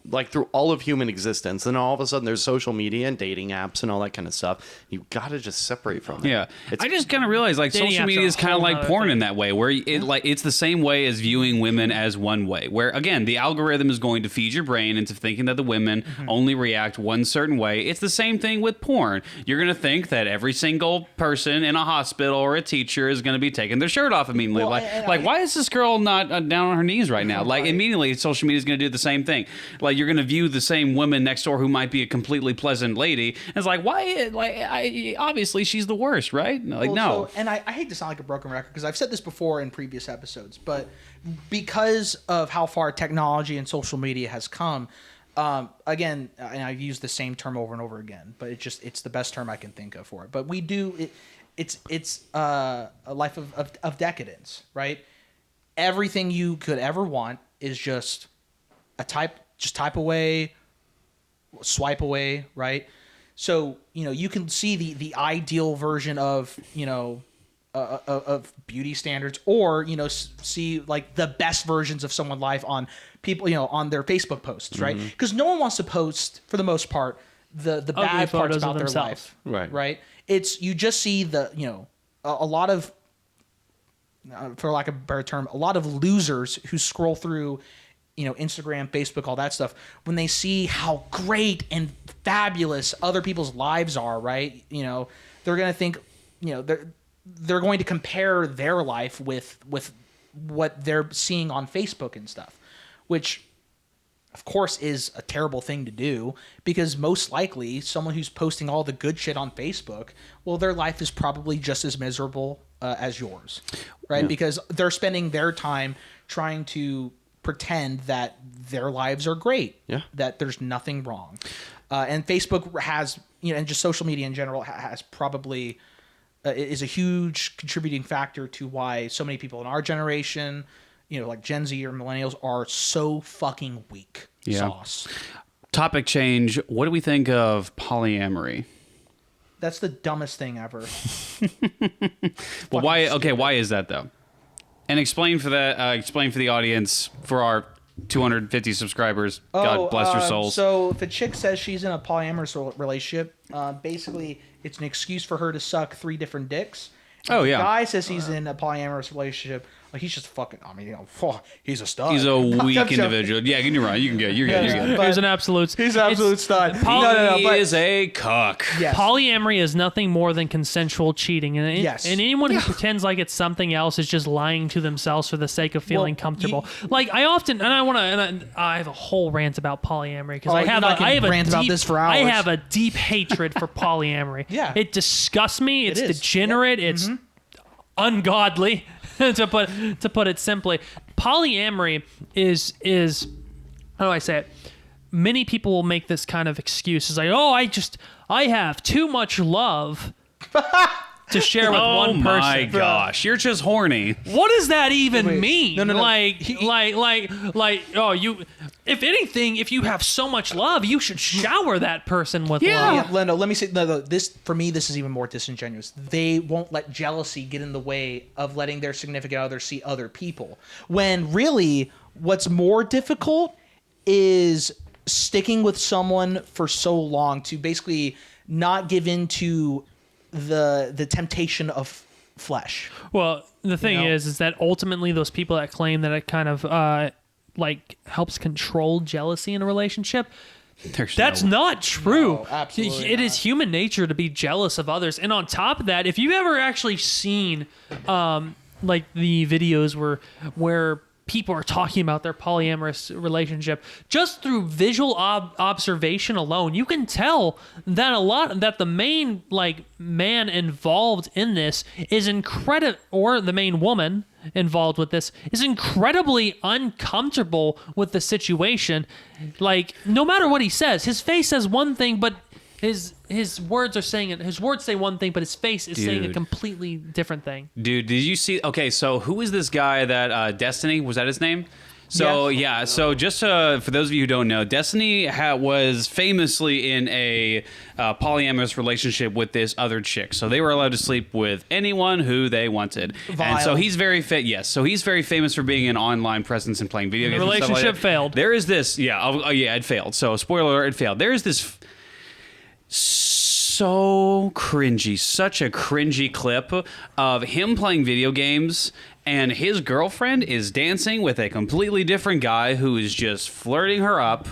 [SPEAKER 2] like through all of human existence. And all of a sudden there's social media and dating apps and all that kind of stuff. You got to just separate from it.
[SPEAKER 3] yeah,
[SPEAKER 2] It's-
[SPEAKER 3] I just kind of realized like
[SPEAKER 1] Dating
[SPEAKER 3] social
[SPEAKER 1] apps
[SPEAKER 3] media
[SPEAKER 1] are
[SPEAKER 3] is
[SPEAKER 1] a
[SPEAKER 3] kind of
[SPEAKER 1] whole
[SPEAKER 3] like
[SPEAKER 1] nother
[SPEAKER 3] porn
[SPEAKER 1] thing.
[SPEAKER 3] in that way, where it like it's the same way as viewing women as one way. Where again, the algorithm is going to feed your brain into thinking that the women only react one certain way. It's the same thing with porn. You're going to think that every single person in a hospital or a teacher is going to be taking their shirt off immediately.
[SPEAKER 4] Well,
[SPEAKER 3] Why is this girl not down on her knees right now? Like immediately, social media is going to do the same thing. Like you're gonna view the same woman next door who might be a completely pleasant lady. And it's like, why? Like, obviously she's the worst, right? Like,
[SPEAKER 4] Well,
[SPEAKER 3] no.
[SPEAKER 4] so- and I hate to sound like a broken record because I've said this before in previous episodes, but because of how far technology and social media has come, again, and I've used the same term over and over again, but it's the best term I can think of for it. But we do it's a life of decadence, right? Everything you could ever want is just type away, swipe away, right? So, you can see the ideal version of, of beauty standards, or, see like the best versions of someone's life on people, on their Facebook posts, right? Because no one wants to post, for the most part, the bad parts
[SPEAKER 1] photos
[SPEAKER 4] about
[SPEAKER 1] of
[SPEAKER 4] their
[SPEAKER 1] themselves.
[SPEAKER 4] life.
[SPEAKER 2] Right.
[SPEAKER 4] Right. You just see a lot of, for lack of a better term, a lot of losers who scroll through, Instagram, Facebook, all that stuff, when they see how great and fabulous other people's lives are, right? They're going to think, they're going to compare their life with what they're seeing on Facebook and stuff, which of course is a terrible thing to do, because most likely someone who's posting all the good shit on Facebook, well, their life is probably just as miserable as yours, right?
[SPEAKER 3] Yeah.
[SPEAKER 4] Because they're spending their time trying to pretend that their lives are great, that there's nothing wrong. And Facebook has, and just social media in general has probably is a huge contributing factor to why so many people in our generation, like Gen Z or millennials, are so fucking weak sauce.
[SPEAKER 3] Topic change. What do we think of polyamory?
[SPEAKER 4] That's the dumbest thing ever.
[SPEAKER 3] Well, why? Okay, why is that though? And explain for that. Explain for the audience, for our 250 subscribers. God bless your souls.
[SPEAKER 4] So if a chick says she's in a polyamorous relationship, basically it's an excuse for her to suck 3 different dicks.
[SPEAKER 3] Oh, yeah.
[SPEAKER 4] The guy says he's in a polyamorous relationship. Like, he's just fucking. I mean, he's a stud.
[SPEAKER 3] He's a
[SPEAKER 4] I'm
[SPEAKER 3] weak
[SPEAKER 4] joking.
[SPEAKER 3] individual. Yeah, you're right. You can get. You're good. You're good.
[SPEAKER 4] But
[SPEAKER 1] He's an absolute.
[SPEAKER 4] he's an absolute
[SPEAKER 1] it's-
[SPEAKER 4] stud.
[SPEAKER 3] He
[SPEAKER 4] but
[SPEAKER 3] is a cuck.
[SPEAKER 4] yes.
[SPEAKER 1] Polyamory is nothing more than consensual cheating, and
[SPEAKER 4] Yes.
[SPEAKER 1] and anyone who pretends like it's something else is just lying to themselves for the sake of feeling
[SPEAKER 4] Well,
[SPEAKER 1] comfortable. Like I often, and I want to, and I have a whole rant about polyamory because I
[SPEAKER 4] you're
[SPEAKER 1] have,
[SPEAKER 4] not gonna
[SPEAKER 1] I have a
[SPEAKER 4] rant about
[SPEAKER 1] deep,
[SPEAKER 4] this for
[SPEAKER 1] I
[SPEAKER 4] hours.
[SPEAKER 1] have a deep hatred for polyamory.
[SPEAKER 4] Yeah.
[SPEAKER 1] it disgusts me. It's
[SPEAKER 4] is.
[SPEAKER 1] degenerate. It's ungodly, to put it simply. Polyamory is how do I say it? Many people will make this kind of excuse. It's like, oh, I have too much love to share with one person.
[SPEAKER 3] Oh my gosh, you're just horny.
[SPEAKER 1] What does that even mean?
[SPEAKER 4] No.
[SPEAKER 1] Like, oh, if anything, if you have so much love, you should shower that person with love.
[SPEAKER 4] Yeah, Lendo, let me say this for me. This is even more disingenuous. They won't let jealousy get in the way of letting their significant other see other people. When really, what's more difficult is sticking with someone for so long to basically not give in to the temptation of flesh.
[SPEAKER 1] Well, the thing
[SPEAKER 4] know?
[SPEAKER 1] is that ultimately those people that claim that it kind of like helps control jealousy in a relationship, that's not true.
[SPEAKER 4] No, absolutely
[SPEAKER 1] It is
[SPEAKER 4] not.
[SPEAKER 1] human nature to be jealous of others. And on top of that, if you've ever actually seen like the videos where people are talking about their polyamorous relationship, just through visual observation alone, you can tell that the main man involved in this is or the main woman involved with this is incredibly uncomfortable with the situation. Like, no matter what he says, his face says one thing, but his words are saying it. His words say one thing, but his face is saying a
[SPEAKER 3] Dude.
[SPEAKER 1] completely different thing.
[SPEAKER 3] Dude, did you see? Okay, so who is this guy that Destiny, was that his name? So yeah, so just for those of you who don't know, Destiny was famously in a polyamorous relationship with this other chick. So they were allowed to sleep with anyone who they wanted.
[SPEAKER 4] Vile.
[SPEAKER 3] And so he's very Yes, so he's very famous for being an online presence and playing video games. and stuff like
[SPEAKER 1] relationship
[SPEAKER 3] that.
[SPEAKER 1] failed.
[SPEAKER 3] There is this. Yeah, it failed. So spoiler alert, it failed. There is this. So cringy, such a cringy clip of him playing video games and his girlfriend is dancing with a completely different guy who is just flirting her up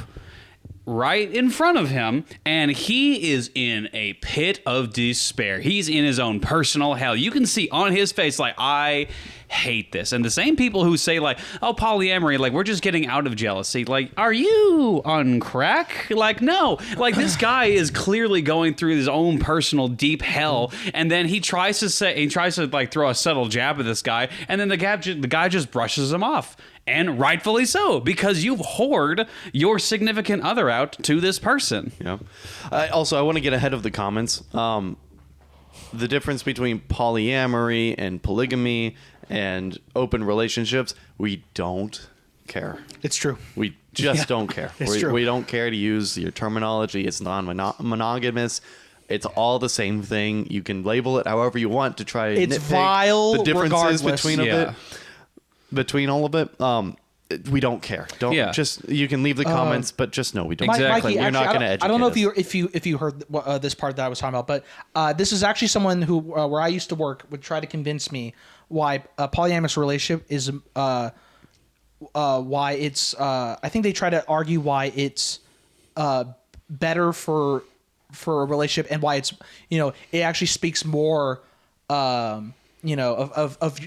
[SPEAKER 3] right in front of him, and he is in a pit of despair. He's in his own personal hell. You can see on his face, like, I hate this. And the same people who say, like, oh, polyamory, like, we're just getting out of jealousy. Like, are you on crack? Like, no. Like, this guy is clearly going through his own personal deep hell, and then he tries to like throw a subtle jab at this guy, and then the guy just brushes him off. And rightfully so, because you've whored your significant other out to this person.
[SPEAKER 2] Yeah. Also, I want to get ahead of the comments. The difference between polyamory and polygamy and open relationships, we don't care.
[SPEAKER 4] It's true.
[SPEAKER 2] We just don't care.
[SPEAKER 4] It's true.
[SPEAKER 2] We don't care to use your terminology. It's non-monogamous. It's all the same thing. You can label it however you want to try.
[SPEAKER 4] It's
[SPEAKER 2] nitpick
[SPEAKER 4] vile
[SPEAKER 2] the differences
[SPEAKER 4] regardless.
[SPEAKER 2] between between all of it. We don't care. You can leave the comments, but just know we don't.
[SPEAKER 3] Exactly.
[SPEAKER 2] You're not going to educate.
[SPEAKER 4] I don't know
[SPEAKER 2] us.
[SPEAKER 4] if you heard this part that I was talking about, but this is actually someone who where I used to work would try to convince me why a polyamorous relationship is why it's I think they try to argue why it's better for a relationship, and why it's, it actually speaks more of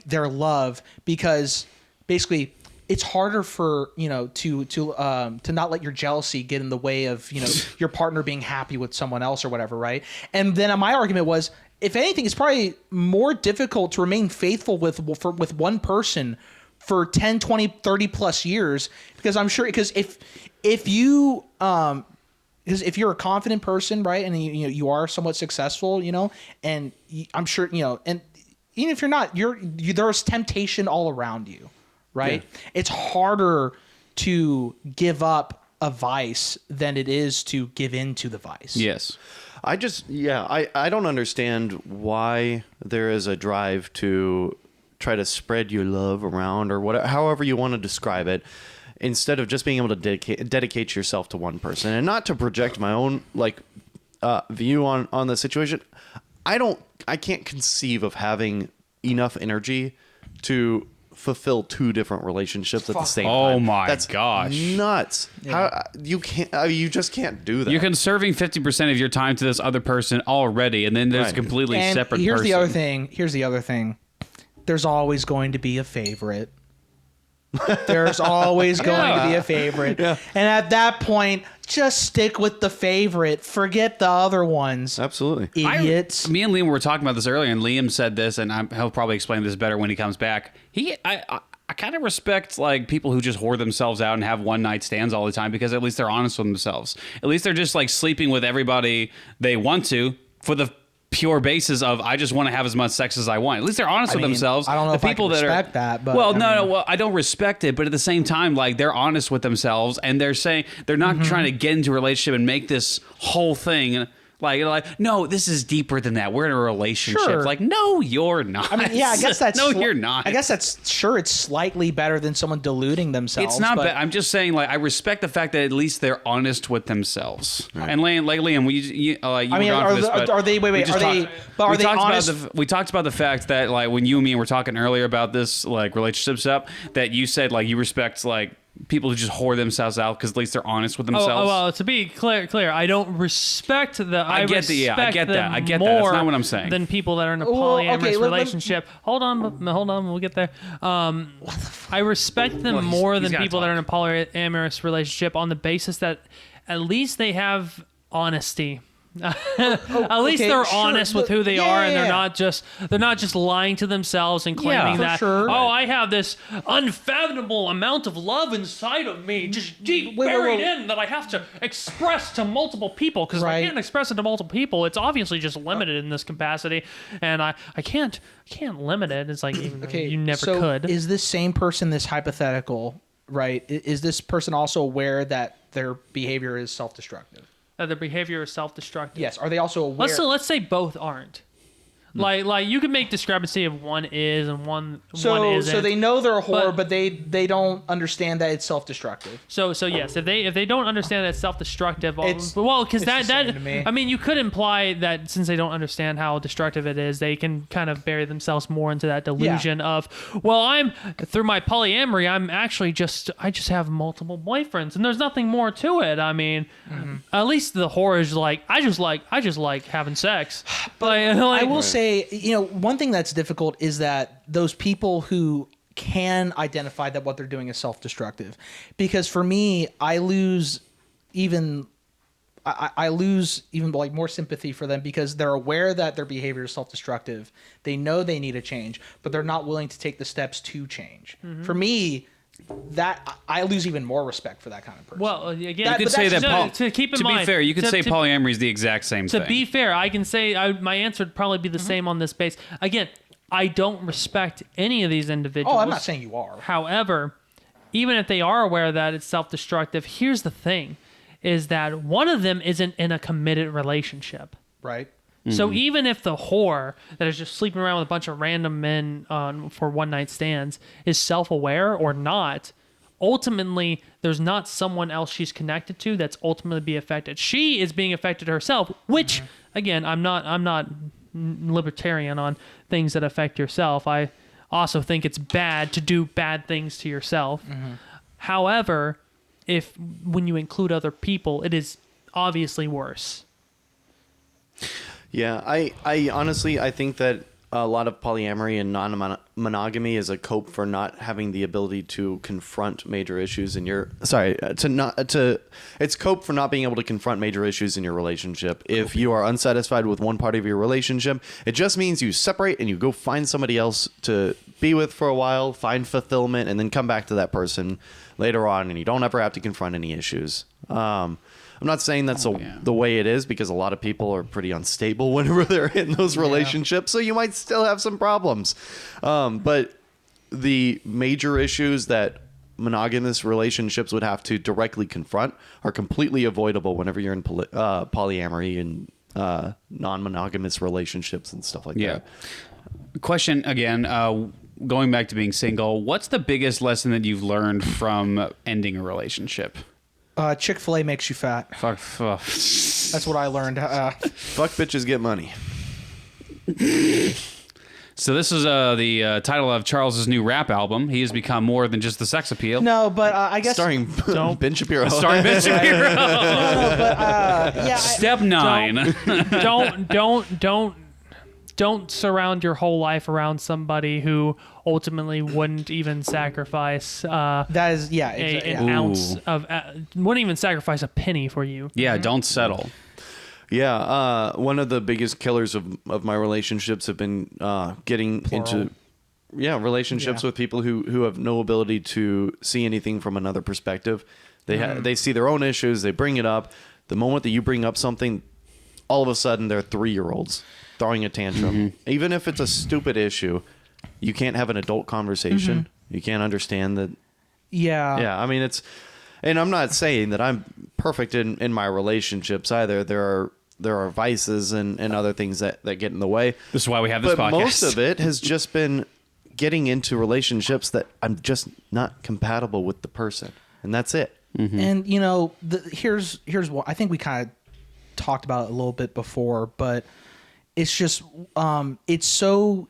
[SPEAKER 4] their love, because basically it's harder for to not let your jealousy get in the way of your partner being happy with someone else or whatever, right? And then my argument was, if anything, it's probably more difficult to remain faithful with one person for 10, 20, 30 plus years, because I'm sure, because if you because if you're a confident person, right, and you are somewhat successful, and I'm sure, and even if you're not, there's temptation all around you, right? Yeah. It's harder to give up a vice than it is to give in to the vice.
[SPEAKER 3] Yes.
[SPEAKER 2] I don't understand why there is a drive to try to spread your love around, or whatever, however you want to describe it, instead of just being able to dedicate yourself to one person. And not to project my own view on the situation. I can't conceive of having enough energy to fulfill two different relationships at the same time.
[SPEAKER 3] Oh my
[SPEAKER 2] That's
[SPEAKER 3] gosh.
[SPEAKER 2] Nuts. Yeah. You just can't do that.
[SPEAKER 3] You're conserving 50% of your time to this other person already, and then there's a completely separate
[SPEAKER 4] here's
[SPEAKER 3] person.
[SPEAKER 4] Here's the other thing. There's always going to be a favorite. There's always going to be a favorite. Yeah. And at that point, just stick with the favorite. Forget the other ones.
[SPEAKER 2] Absolutely.
[SPEAKER 4] Idiots.
[SPEAKER 3] Me and Liam were talking about this earlier, and Liam said this, and he'll probably explain this better when he comes back. I kind of respect like people who just whore themselves out and have one night stands all the time, because at least they're honest with themselves. At least they're just like sleeping with everybody they want to for the pure basis of, I just want to have as much sex as I want. At least they're honest with themselves.
[SPEAKER 4] I don't know if I can respect that, but
[SPEAKER 3] well, I don't respect it, but at the same time, like, they're honest with themselves, and they're saying they're not trying to get into a relationship and make this whole thing like, no, this is deeper than that. We're in a relationship.
[SPEAKER 4] Sure.
[SPEAKER 3] Like, no, you're not.
[SPEAKER 4] I mean, yeah, I guess that's
[SPEAKER 3] no, you're not.
[SPEAKER 4] I guess it's slightly better than someone deluding themselves.
[SPEAKER 3] It's not bad. I'm just saying, like, I respect the fact that at least they're honest with themselves. Right. And Liam, we talked about the fact that, like, when you and me were talking earlier about this, like, relationship stuff, that you said, like, you respect, like, people who just whore themselves out because at least they're honest with themselves.
[SPEAKER 1] Oh, well, to be clear, I don't respect the. I get that. I get that.
[SPEAKER 3] That's not what I'm saying.
[SPEAKER 1] Than people that are in a polyamorous relationship. Hold on, we'll get there. I respect them more than people that are in a polyamorous relationship on the basis that at least they have honesty. At least they're honest with who they are, and they're not just lying to themselves and claiming that I have this unfathomable amount of love inside of me, just deep buried in, that I have to express to multiple people, because if I can't express it to multiple people, it's obviously just limited in this capacity, and I can't limit it. It's like, even though you never could.
[SPEAKER 4] Is this same person, this hypothetical, right? Is this person also aware that their behavior is self-destructive?
[SPEAKER 1] Their behavior is self-destructive.
[SPEAKER 4] Yes. Are they also aware?
[SPEAKER 1] Let's say both aren't. Like you can make discrepancy if one is and one
[SPEAKER 4] So
[SPEAKER 1] isn't.
[SPEAKER 4] so they know they're a whore,
[SPEAKER 1] But-
[SPEAKER 4] but they don't understand that it's self-destructive.
[SPEAKER 1] So yes, if they don't understand that it's self-destructive,
[SPEAKER 4] It's-
[SPEAKER 1] well, because
[SPEAKER 4] it's the
[SPEAKER 1] that
[SPEAKER 4] same to me.
[SPEAKER 1] I mean, you could imply that since they don't understand how destructive it is, they can kind of bury themselves more into that delusion of, well, I'm through my polyamory, I just have multiple boyfriends, and there's nothing more to it. I mean, at least the whore is like, I just like having sex. But
[SPEAKER 4] I will say, one thing that's difficult is that those people who can identify that what they're doing is self-destructive, because for me, I lose even like more sympathy for them because they're aware that their behavior is self-destructive. They know they need a change, but they're not willing to take the steps to change. For me, that I lose even more respect for that kind of person.
[SPEAKER 1] well, again,
[SPEAKER 3] You
[SPEAKER 4] But
[SPEAKER 3] could
[SPEAKER 4] that's
[SPEAKER 3] say that.
[SPEAKER 4] just-
[SPEAKER 1] to keep in
[SPEAKER 3] to
[SPEAKER 1] mind,
[SPEAKER 3] be fair, you could
[SPEAKER 1] to-
[SPEAKER 3] say
[SPEAKER 1] to-
[SPEAKER 3] polyamory is the exact same
[SPEAKER 1] To
[SPEAKER 3] thing.
[SPEAKER 1] be fair, I can say my answer would probably be the same on this base. Again, I don't respect any of these individuals.
[SPEAKER 4] oh, I'm not saying you are.
[SPEAKER 1] However, even if they are aware that it's self-destructive, here's the thing, is that one of them isn't in a committed relationship.
[SPEAKER 4] Right.
[SPEAKER 1] So even if the whore that is just sleeping around with a bunch of random men for one-night stands is self-aware or not, ultimately there's not someone else she's connected to that's ultimately be affected. She is being affected herself, which again, I'm not libertarian on things that affect yourself. I also think it's bad to do bad things to yourself. However, when you include other people, it is obviously worse.
[SPEAKER 2] Yeah, I honestly I think that a lot of polyamory and non-monogamy is a cope for not having the ability to confront major issues in your it's cope for not being able to confront major issues in your relationship. If you are unsatisfied with one part of your relationship, it just means you separate and you go find somebody else to be with for a while, find fulfillment, and then come back to that person later on, and you don't ever have to confront any issues. I'm not saying that's the way it is, because a lot of people are pretty unstable whenever they're in those relationships, so you might still have some problems. But the major issues that monogamous relationships would have to directly confront are completely avoidable whenever you're in polyamory and non-monogamous relationships and stuff like that.
[SPEAKER 3] Question again, going back to being single, what's the biggest lesson that you've learned from ending a relationship?
[SPEAKER 4] Chick-fil-A makes you fat.
[SPEAKER 3] Fuck.
[SPEAKER 4] That's what I learned.
[SPEAKER 2] Fuck bitches, get money.
[SPEAKER 3] So this is the title of Charles's new rap album. He has become more than just the sex appeal.
[SPEAKER 4] No, but I guess
[SPEAKER 2] Starring Ben Shapiro.
[SPEAKER 3] Starring Ben Shapiro.
[SPEAKER 4] yeah.
[SPEAKER 3] Step 9.
[SPEAKER 1] Don't surround your whole life around somebody who ultimately wouldn't even sacrifice
[SPEAKER 4] That is
[SPEAKER 1] an ounce of wouldn't even sacrifice a penny for you.
[SPEAKER 3] Yeah, don't settle.
[SPEAKER 2] Yeah, one of the biggest killers of my relationships have been getting into relationships with people who have no ability to see anything from another perspective. They see their own issues, they bring it up. The moment that you bring up something, all of a sudden they're 3-year-olds throwing a tantrum. Even if it's a stupid issue, you can't have an adult conversation. You can't understand that. Yeah, I mean, and I'm not saying that I'm perfect in my relationships either. There are vices and other things that get in the way.
[SPEAKER 3] This is why we have this
[SPEAKER 2] But
[SPEAKER 3] podcast.
[SPEAKER 2] most of it has just been getting into relationships that I'm just not compatible with the person, and that's it.
[SPEAKER 4] And here's what I think we kind of talked about it a little bit before, but it's just it's so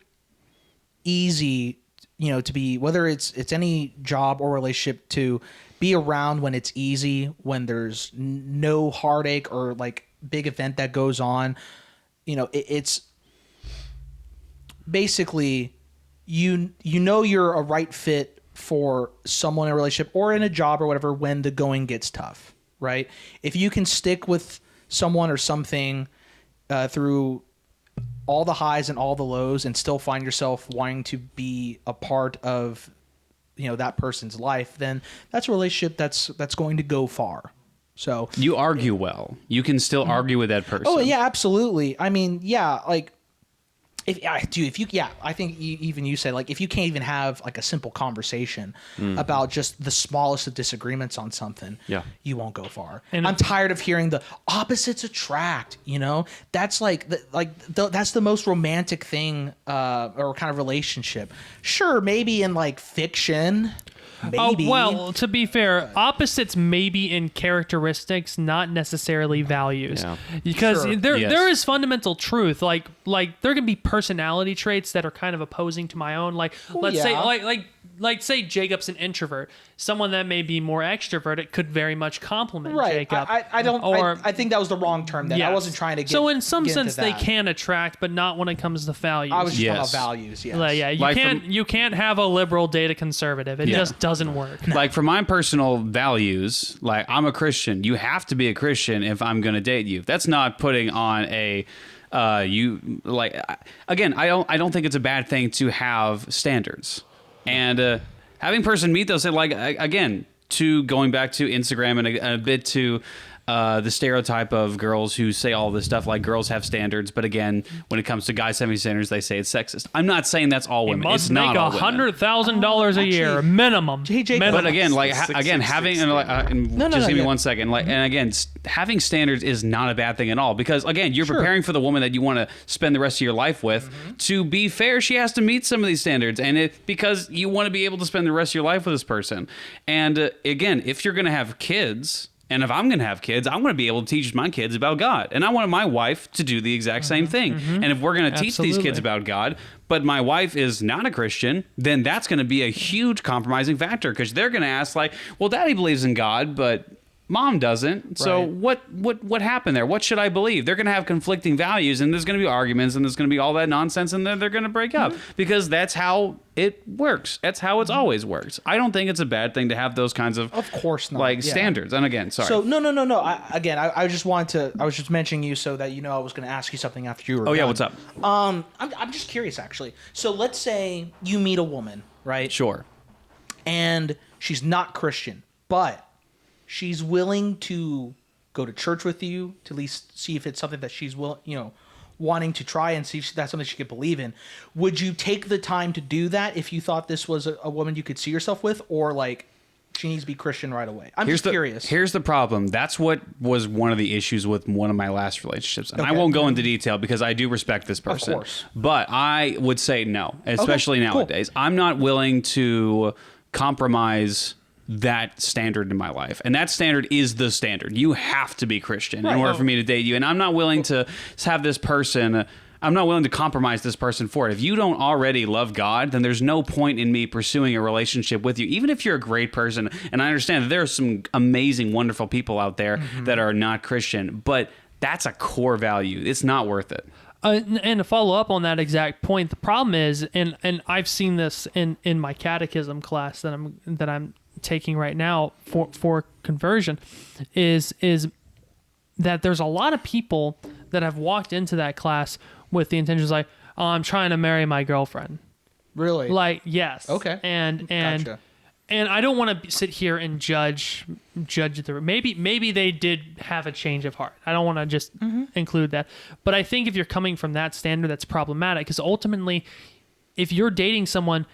[SPEAKER 4] easy, to be, whether it's any job or relationship, to be around when it's easy, when there's no heartache or like big event that goes on. It's basically you're a right fit for someone in a relationship or in a job or whatever when the going gets tough, right? If you can stick with someone or something through all the highs and all the lows and still find yourself wanting to be a part of that person's life, then that's a relationship that's going to go far. So
[SPEAKER 3] you argue well. You can still argue with that person.
[SPEAKER 4] oh yeah, absolutely. I mean, yeah, like I think even you say like if you can't even have like a simple conversation about just the smallest of disagreements on something, you won't go far.
[SPEAKER 1] And
[SPEAKER 4] I'm tired of hearing the opposites attract. You know, that's that's the most romantic thing or kind of relationship. Sure, maybe in like fiction. Maybe.
[SPEAKER 1] Oh, well, to be fair, opposites may be in characteristics, not necessarily values.
[SPEAKER 2] Yeah.
[SPEAKER 1] Because
[SPEAKER 4] Sure.
[SPEAKER 1] there is fundamental truth. Like there can be personality traits that are kind of opposing to my own. Like let's say
[SPEAKER 4] yeah.
[SPEAKER 1] like say Jacob's an introvert. Someone that may be more extroverted could very much complement
[SPEAKER 4] Right.
[SPEAKER 1] Jacob.
[SPEAKER 4] I don't. I think that was the wrong term. Then I
[SPEAKER 1] Yes.
[SPEAKER 4] wasn't trying to get.
[SPEAKER 1] So in some
[SPEAKER 4] get into
[SPEAKER 1] sense, they
[SPEAKER 4] that.
[SPEAKER 1] can attract, but not when it comes to values.
[SPEAKER 4] I was just talking about
[SPEAKER 3] Yes.
[SPEAKER 4] values. Yes.
[SPEAKER 1] Like, yeah, you can't have a liberal date a conservative. It just doesn't work.
[SPEAKER 3] Like for my personal values, like I'm a Christian. You have to be a Christian if I'm going to date you. That's not putting on a again, I don't think it's a bad thing to have standards. And having person meet those, like again, to going back to Instagram and a bit to the stereotype of girls who say all this stuff like girls have standards, but again, when it comes to guys having standards, they say it's sexist. I'm not saying that's all
[SPEAKER 1] You
[SPEAKER 3] women.
[SPEAKER 1] must
[SPEAKER 3] It's
[SPEAKER 1] make
[SPEAKER 3] not all women.
[SPEAKER 1] $100,000 a year
[SPEAKER 4] actually,
[SPEAKER 1] minimum.
[SPEAKER 4] Hey, Jacob,
[SPEAKER 1] Minimum.
[SPEAKER 3] But again, like
[SPEAKER 2] Six,
[SPEAKER 3] again,
[SPEAKER 2] six,
[SPEAKER 3] having
[SPEAKER 2] six,
[SPEAKER 3] and, like,
[SPEAKER 4] No,
[SPEAKER 3] just give me
[SPEAKER 4] yeah.
[SPEAKER 3] 1 second. Like, and again, having standards is not a bad thing at all because again, you're preparing for the woman that you want to spend the rest of your life with. To be fair, she has to meet some of these standards, and because you want to be able to spend the rest of your life with this person. And again, if you're going to have kids. And if I'm going to have kids, I'm going to be able to teach my kids about God. And I want my wife to do the exact same thing. And if we're going to teach these kids
[SPEAKER 1] Absolutely.
[SPEAKER 3] about God, but my wife is not a Christian, then that's going to be a huge compromising factor because they're going to ask like, well, Daddy believes in God, but Mom doesn't. So
[SPEAKER 4] Right.
[SPEAKER 3] what happened there? What should I believe? They're going to have conflicting values and there's going to be arguments and there's going to be all that nonsense and then they're going to break up because that's how it works. That's how it's always worked. I don't think it's a bad thing to have those kinds of
[SPEAKER 4] course not.
[SPEAKER 3] like
[SPEAKER 4] Yeah.
[SPEAKER 3] standards. And again, sorry.
[SPEAKER 4] So no. I just wanted to. I was just mentioning you so that I was going to ask you something after you were.
[SPEAKER 3] oh yeah,
[SPEAKER 4] done.
[SPEAKER 3] what's up?
[SPEAKER 4] I'm just curious actually. So let's say you meet a woman, right?
[SPEAKER 3] Sure.
[SPEAKER 4] And she's not Christian, but she's willing to go to church with you to at least see if it's something that she's wanting to try and see if that's something she could believe in. Would you take the time to do that if you thought this was a woman you could see yourself with, or like she needs to be Christian right away? I'm just curious.
[SPEAKER 3] Here's the problem. That's what was one of the issues with one of my last relationships. And I
[SPEAKER 4] Okay.
[SPEAKER 3] won't go into detail because I do respect this person.
[SPEAKER 4] course.
[SPEAKER 3] But I would say no, especially
[SPEAKER 4] cool.
[SPEAKER 3] nowadays. I'm not willing to compromise that standard in my life. And that standard is the standard. You have to be Christian in order for me to date you. And I'm not willing to have this person... I'm not willing to compromise this person for it. If you don't already love God, then there's no point in me pursuing a relationship with you, even if you're a great person. And I understand that there are some amazing, wonderful people out there that are not Christian, but that's a core value. It's not worth it.
[SPEAKER 1] And to follow up on that exact point, the problem is, and I've seen this in my catechism class that I'm taking right now for conversion, is that there's a lot of people that have walked into that class with the intentions like, oh, I'm trying to marry my girlfriend.
[SPEAKER 4] Really?
[SPEAKER 1] Like, yes.
[SPEAKER 4] Okay.
[SPEAKER 1] And
[SPEAKER 4] Gotcha.
[SPEAKER 1] and I don't want to sit here and judge the maybe they did have a change of heart. I don't want to just include that. But I think if you're coming from that standard, that's problematic because ultimately, if you're dating someone,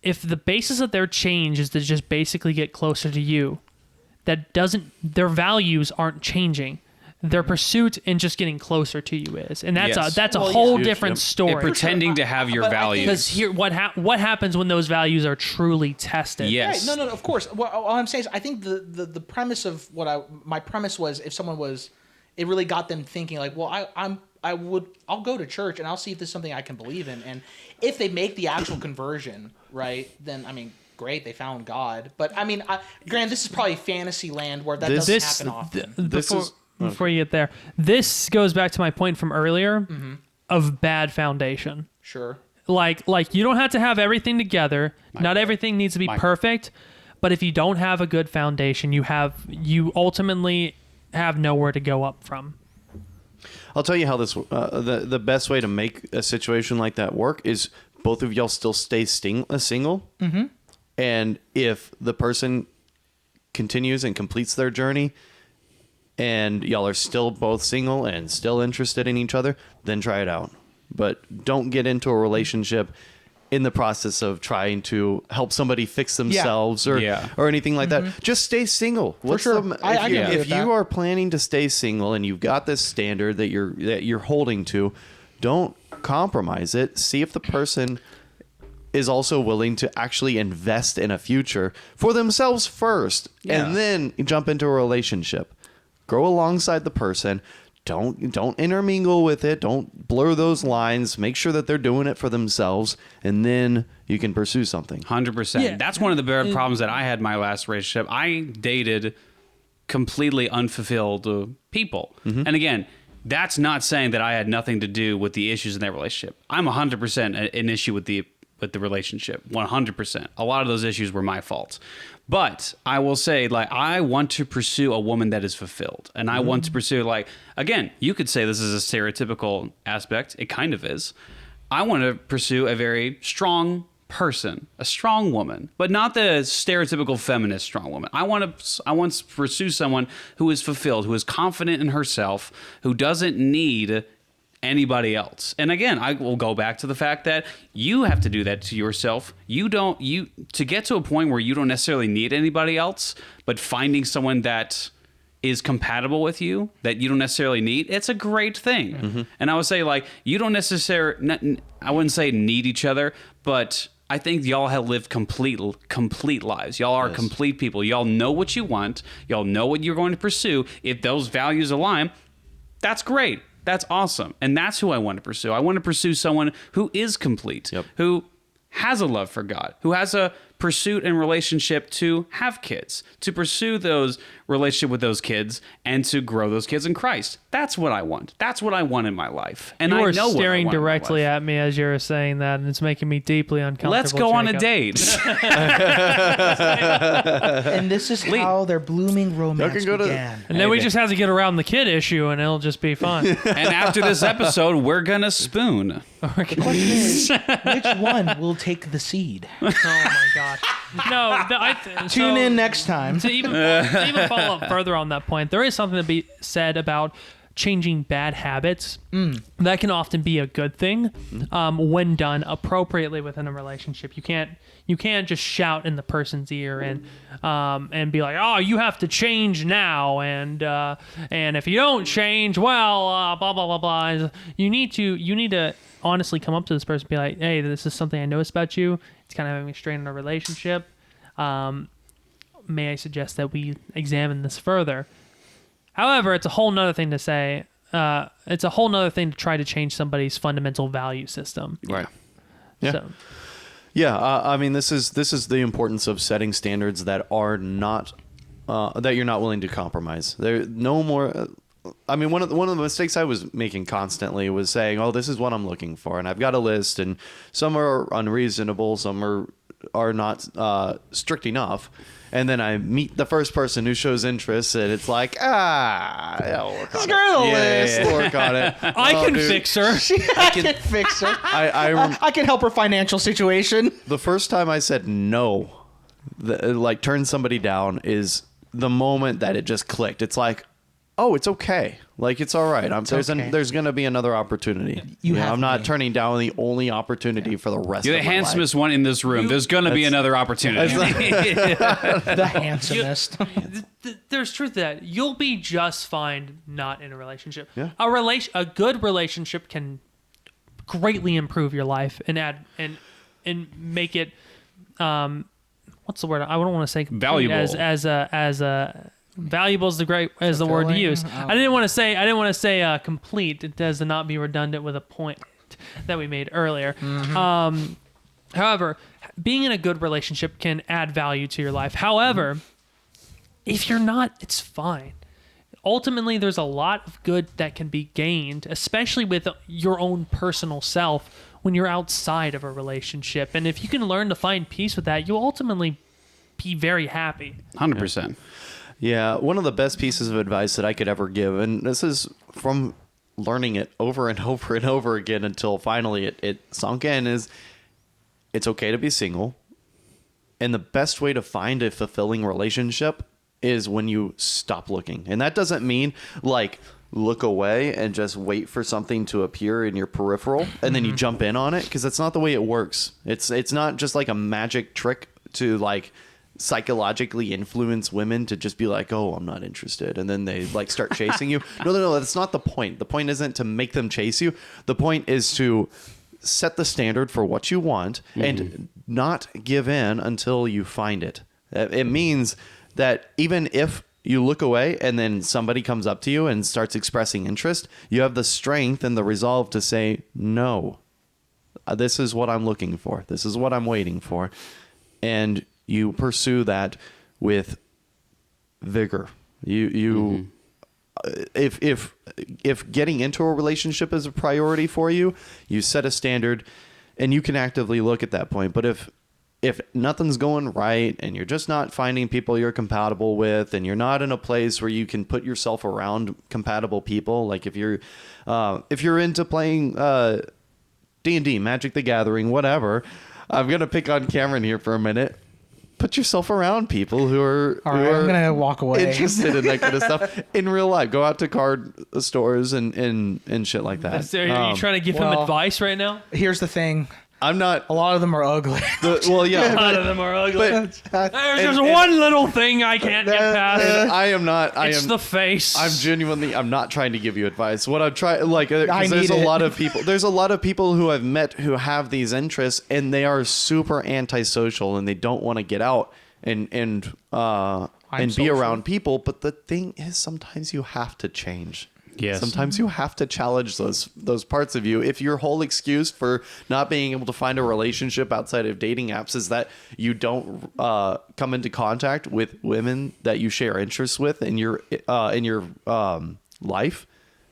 [SPEAKER 1] if the basis of their change is to just basically get closer to you, their values aren't changing. Their pursuit in just getting closer to you is, and that's
[SPEAKER 3] Yes.
[SPEAKER 1] a
[SPEAKER 4] Well,
[SPEAKER 1] whole
[SPEAKER 4] yeah.
[SPEAKER 1] different
[SPEAKER 3] And
[SPEAKER 1] story.
[SPEAKER 3] pretending to have your
[SPEAKER 4] But I think-
[SPEAKER 3] values.
[SPEAKER 1] Because here, what happens when those values are truly tested?
[SPEAKER 3] Yes.
[SPEAKER 4] Right. No, of course. What I'm saying is, I think the premise of my premise was if someone was, it really got them thinking like, well, I'll go to church and I'll see if this is something I can believe in, and if they make the actual conversion, right, then I mean, great, they found God. But I mean, Grant, this is probably fantasy land where that doesn't happen often.
[SPEAKER 1] Before you get there, this goes back to my point from earlier of bad foundation.
[SPEAKER 4] Sure.
[SPEAKER 1] Like you don't have to have everything together. Not everything needs to be perfect, but if you don't have a good foundation, you ultimately have nowhere to go up from.
[SPEAKER 2] I'll tell you how this the best way to make a situation like that work is both of y'all still stay single. Mm-hmm. And if the person continues and completes their journey and y'all are still both single and still interested in each other, then try it out. But don't get into a relationship in the process of trying to help somebody fix themselves or anything like that. Just stay single.
[SPEAKER 4] Sure. I can agree
[SPEAKER 2] if
[SPEAKER 4] with
[SPEAKER 2] you
[SPEAKER 4] that.
[SPEAKER 2] are planning to stay single and you've got this standard that you're holding to, don't compromise it. See if the person is also willing to actually invest in a future for themselves first, and then jump into a relationship. Grow alongside the person. Don't intermingle with it. Don't blur those lines. Make sure that they're doing it for themselves, and then you can pursue something.
[SPEAKER 3] 100%.
[SPEAKER 1] Yeah.
[SPEAKER 3] That's one of the big problems that I had in my last relationship. I dated completely unfulfilled people. And again, that's not saying that I had nothing to do with the issues in that relationship. I'm 100% an issue with the relationship. 100%. A lot of those issues were my fault. But I will say, like, I want to pursue a woman that is fulfilled. And I want to pursue, like, again, you could say this is a stereotypical aspect. It kind of is. I want to pursue a very strong person, a strong woman, but not the stereotypical feminist strong woman. I want to pursue someone who is fulfilled, who is confident in herself, who doesn't need anybody else. And again, I will go back to the fact that you have to do that to yourself. To get to a point where you don't necessarily need anybody else, but finding someone that is compatible with you, that you don't necessarily need, it's a great thing. And I would say, like, you don't necessarily, I wouldn't say need each other, but I think y'all have lived complete lives. Y'all are complete people. Y'all know what you want. Y'all know what you're going to pursue. If those values align, that's great. That's awesome. And that's who I want to pursue. I want to pursue someone who is complete, who has a love for God, who has a pursuit and relationship to have kids, to pursue those relationship with those kids and to grow those kids in Christ. That's what I want. That's what I want in my life. And
[SPEAKER 1] You
[SPEAKER 3] I
[SPEAKER 1] were
[SPEAKER 3] know what I
[SPEAKER 1] staring
[SPEAKER 3] want in my
[SPEAKER 1] directly
[SPEAKER 3] life.
[SPEAKER 1] at me as you were saying that, and it's making me deeply uncomfortable.
[SPEAKER 3] Let's go on a
[SPEAKER 1] Jacob.
[SPEAKER 3] date.
[SPEAKER 4] And this is how their blooming romance
[SPEAKER 2] can go to-
[SPEAKER 4] began.
[SPEAKER 1] And then we just have to get around the kid issue, and it'll just be fun.
[SPEAKER 3] And after this episode, we're going to spoon.
[SPEAKER 4] The question is, which one will take the seed?
[SPEAKER 1] Oh my god! No,
[SPEAKER 4] Tune in next time.
[SPEAKER 1] To even follow up further on that point, there is something to be said about changing bad habits. That can often be a good thing when done appropriately within a relationship. You can't just shout in the person's ear and be like, oh, you have to change now, and if you don't change, well, blah blah blah blah. You need to honestly come up to this person and be like, hey, this is something I noticed about you. It's kind of having me strain in our relationship. May I suggest that we examine this further? However, it's a whole nother thing to say. It's a whole nother thing to try to change somebody's fundamental value system.
[SPEAKER 2] Right. Yeah.
[SPEAKER 1] So,
[SPEAKER 2] Yeah, I mean, this is the importance of setting standards that are not that you're not willing to compromise. There no more. I mean, one of the mistakes I was making constantly was saying, "Oh, this is what I'm looking for," and I've got a list, and some are unreasonable, some are not strict enough. And then I meet the first person who shows interest, and it's like, I'll work on it.
[SPEAKER 4] Screw the list.
[SPEAKER 2] We'll work on it.
[SPEAKER 1] I can fix her.
[SPEAKER 4] I can fix her. I can help her financial situation.
[SPEAKER 2] The first time I said no, like turn somebody down, is the moment that it just clicked. It's like, oh, it's okay. Like, it's all right.
[SPEAKER 4] okay.
[SPEAKER 2] There's going to be another opportunity. You know,
[SPEAKER 4] have
[SPEAKER 2] I'm not
[SPEAKER 4] me.
[SPEAKER 2] turning down the only opportunity for the rest
[SPEAKER 3] You're
[SPEAKER 2] of
[SPEAKER 3] the
[SPEAKER 2] my
[SPEAKER 3] handsomest one in this room. There's going to be another opportunity.
[SPEAKER 4] The handsomest.
[SPEAKER 1] There's truth to that. You'll be just fine not in a relationship.
[SPEAKER 2] Yeah.
[SPEAKER 1] A good relationship can greatly improve your life and add and make it what's the word? I don't want to say complete,
[SPEAKER 3] Valuable.
[SPEAKER 1] as a valuable is the word to use. I didn't want to say complete. It does not be redundant with a point that we made earlier. However, being in a good relationship can add value to your life. However, if you're not, it's fine. Ultimately, there's a lot of good that can be gained, especially with your own personal self when you're outside of a relationship. And if you can learn to find peace with that, you'll ultimately be very happy.
[SPEAKER 3] 100%.
[SPEAKER 2] Yeah, one of the best pieces of advice that I could ever give, and this is from learning it over and over and over again until finally it sunk in, is it's okay to be single. And the best way to find a fulfilling relationship is when you stop looking. And that doesn't mean like look away and just wait for something to appear in your peripheral and then you jump in on it, because that's not the way it works. It's not just like a magic trick to like psychologically influence women to just be like, oh, I'm not interested, and then they like start chasing you. No, that's not the point. The point isn't to make them chase you. The point is to set the standard for what you want and not give in until you find it. It means that even if you look away and then somebody comes up to you and starts expressing interest, you have the strength and the resolve to say, no, this is what I'm looking for. This is what I'm waiting for. And you pursue that with vigor. If getting into a relationship is a priority for you, you set a standard and you can actively look at that point. But if nothing's going right and you're just not finding people you're compatible with, and you're not in a place where you can put yourself around compatible people, like if you're into playing D&D, Magic the Gathering, whatever, I'm gonna pick on Cameron here for a minute. Put yourself around people who are
[SPEAKER 4] All right, I'm gonna walk away.
[SPEAKER 2] Interested in that kind of stuff in real life. Go out to card stores and shit like that.
[SPEAKER 1] Are you trying to give him advice right now?
[SPEAKER 4] Here's the thing.
[SPEAKER 2] I'm not.
[SPEAKER 4] A lot of them are ugly.
[SPEAKER 2] Well, yeah.
[SPEAKER 1] A lot of them are ugly.
[SPEAKER 2] But
[SPEAKER 1] There's just one little thing I can't get past.
[SPEAKER 2] I am not.
[SPEAKER 1] It's the face.
[SPEAKER 2] I'm not trying to give you advice. What I'm trying, like, 'cause there's a lot of people. There's a lot of people who I've met who have these interests, and they are super antisocial, and they don't want to get out and be
[SPEAKER 4] social.
[SPEAKER 2] around people. But the thing is, sometimes you have to change.
[SPEAKER 3] Yes.
[SPEAKER 2] Sometimes you have to challenge those parts of you. If your whole excuse for not being able to find a relationship outside of dating apps is that you don't come into contact with women that you share interests with in your life,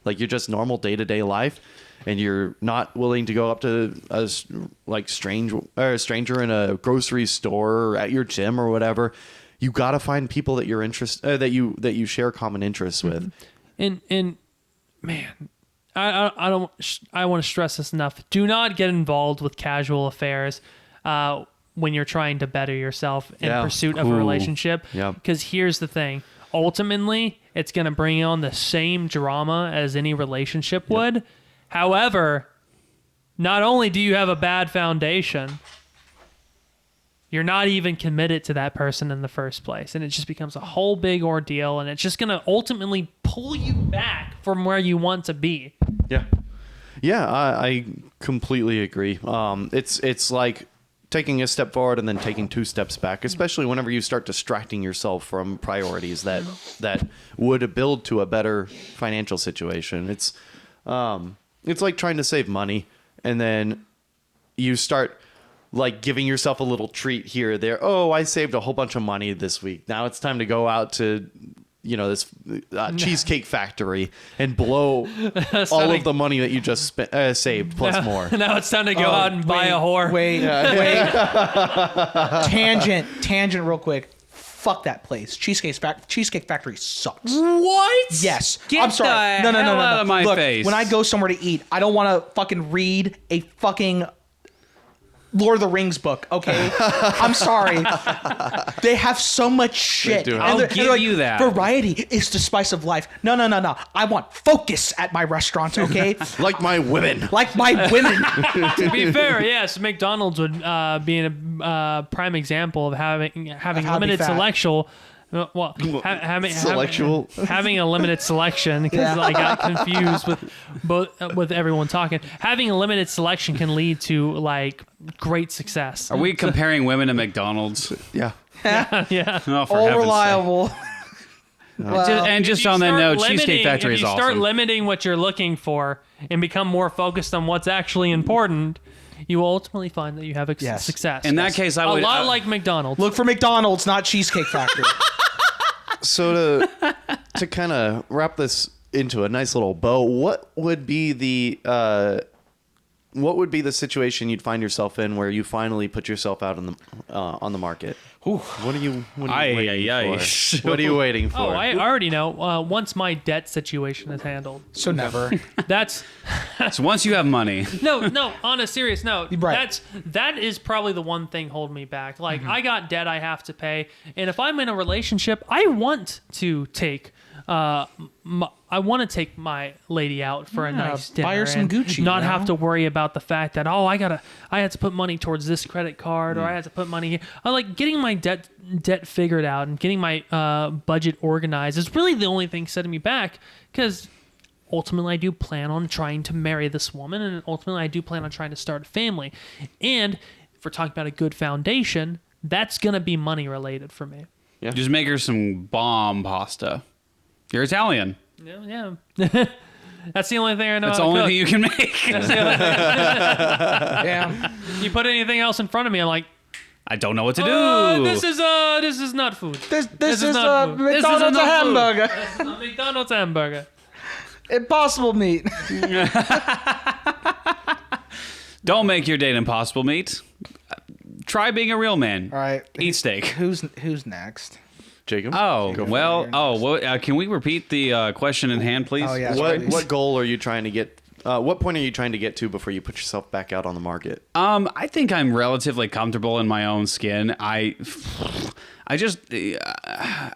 [SPEAKER 2] like your just normal day-to-day life, and you're not willing to go up to a stranger in a grocery store or at your gym or whatever, you got to find people that you're that you share common interests with.
[SPEAKER 1] And man, I want to stress this enough. Do not get involved with casual affairs when you're trying to better yourself in pursuit of a relationship.
[SPEAKER 2] Yeah.
[SPEAKER 1] Because here's the thing. Ultimately, it's going to bring on the same drama as any relationship would. However, not only do you have a bad foundation, you're not even committed to that person in the first place. And it just becomes a whole big ordeal. And it's just going to ultimately pull you back from where you want to be.
[SPEAKER 2] Yeah. Yeah, I completely agree. It's like taking a step forward and then taking 2 steps back, especially whenever you start distracting yourself from priorities that would build to a better financial situation. It's like trying to save money, and then you start like giving yourself a little treat here or there. Oh, I saved a whole bunch of money this week. Now it's time to go out to, this Cheesecake Factory and blow all of the money that you just saved plus more.
[SPEAKER 1] Now it's time to go out and buy a whore.
[SPEAKER 4] Wait. Tangent real quick. Fuck that place. Cheesecake Factory sucks.
[SPEAKER 1] What?
[SPEAKER 4] Yes.
[SPEAKER 3] Get
[SPEAKER 4] I'm sorry.
[SPEAKER 3] the
[SPEAKER 4] No.
[SPEAKER 3] hell out of my
[SPEAKER 4] Look,
[SPEAKER 3] face.
[SPEAKER 4] when I go somewhere to eat, I don't want to fucking read a fucking Lord of the Rings book, okay? I'm sorry. They have so much shit.
[SPEAKER 2] do.
[SPEAKER 4] And
[SPEAKER 3] I'll
[SPEAKER 4] they're
[SPEAKER 3] give
[SPEAKER 4] like,
[SPEAKER 3] you that.
[SPEAKER 4] Variety is the spice of life. No. I want focus at my restaurant, okay?
[SPEAKER 2] Like my women.
[SPEAKER 4] Like my women.
[SPEAKER 1] To be fair, yes, McDonald's would be a prime example of having
[SPEAKER 4] how to be
[SPEAKER 1] limited
[SPEAKER 4] fat.
[SPEAKER 1] selection. Well, having a limited selection, because I got confused with everyone talking. Having a limited selection can lead to like great success.
[SPEAKER 3] Are we comparing women to McDonald's?
[SPEAKER 2] Yeah.
[SPEAKER 1] Yeah.
[SPEAKER 3] Oh, for
[SPEAKER 4] All
[SPEAKER 3] heaven's
[SPEAKER 4] reliable.
[SPEAKER 3] And just on that note, Cheesecake Factory
[SPEAKER 1] if
[SPEAKER 3] is
[SPEAKER 1] you start
[SPEAKER 3] awesome.
[SPEAKER 1] limiting what you're looking for and become more focused on what's actually important, you will ultimately find that you have
[SPEAKER 4] Yes.
[SPEAKER 1] success.
[SPEAKER 3] In that case, I
[SPEAKER 1] a
[SPEAKER 3] would
[SPEAKER 1] lot like McDonald's.
[SPEAKER 4] Look for McDonald's, not Cheesecake Factory.
[SPEAKER 2] So to kind of wrap this into a nice little bow, what would be the situation you'd find yourself in where you finally put yourself out on the market? What are you waiting for? What are you waiting for?
[SPEAKER 1] Oh, I already know. Once my debt situation is handled,
[SPEAKER 4] So never.
[SPEAKER 1] that's
[SPEAKER 3] So once you have money,
[SPEAKER 1] no. On a serious note,
[SPEAKER 4] Right.
[SPEAKER 1] that is probably the one thing holding me back. Like I got debt I have to pay, and if I'm in a relationship, I want to take I want to take my lady out for a
[SPEAKER 4] Yeah,
[SPEAKER 1] nice dinner.
[SPEAKER 4] buy her some
[SPEAKER 1] and
[SPEAKER 4] Gucci,
[SPEAKER 1] Not
[SPEAKER 4] you
[SPEAKER 1] have
[SPEAKER 4] know?
[SPEAKER 1] to worry about the fact that I had to put money towards this credit card, or I had to put money here. I like getting my debt figured out and getting my budget organized is really the only thing setting me back, because ultimately I do plan on trying to marry this woman, and ultimately I do plan on trying to start a family. And if we're talking about a good foundation, that's gonna be money related for me.
[SPEAKER 3] Just make her some bomb pasta. You're Italian.
[SPEAKER 1] Yeah. That's the only thing I know.
[SPEAKER 3] That's
[SPEAKER 1] how
[SPEAKER 3] the
[SPEAKER 1] to
[SPEAKER 3] only
[SPEAKER 1] cook.
[SPEAKER 3] thing you can make.
[SPEAKER 4] Yeah.
[SPEAKER 1] You put anything else in front of me, I'm like,
[SPEAKER 3] I don't know what to do.
[SPEAKER 1] this is not food.
[SPEAKER 4] This is
[SPEAKER 1] not
[SPEAKER 4] a
[SPEAKER 1] food. This is
[SPEAKER 4] McDonald's
[SPEAKER 1] not food.
[SPEAKER 4] hamburger.
[SPEAKER 1] This is a McDonald's hamburger.
[SPEAKER 4] Impossible meat.
[SPEAKER 3] Don't make your date impossible meat. Try being a real man.
[SPEAKER 4] All right.
[SPEAKER 3] Eat steak.
[SPEAKER 4] Who's next?
[SPEAKER 2] Jacob.
[SPEAKER 3] Oh,
[SPEAKER 2] Go for
[SPEAKER 3] well,
[SPEAKER 2] it.
[SPEAKER 3] can we repeat the question in hand, please?
[SPEAKER 4] Oh, yeah.
[SPEAKER 2] What goal are you trying to get? What point are you trying to get to before you put yourself back out on the market?
[SPEAKER 3] I think I'm relatively comfortable in my own skin. I just, I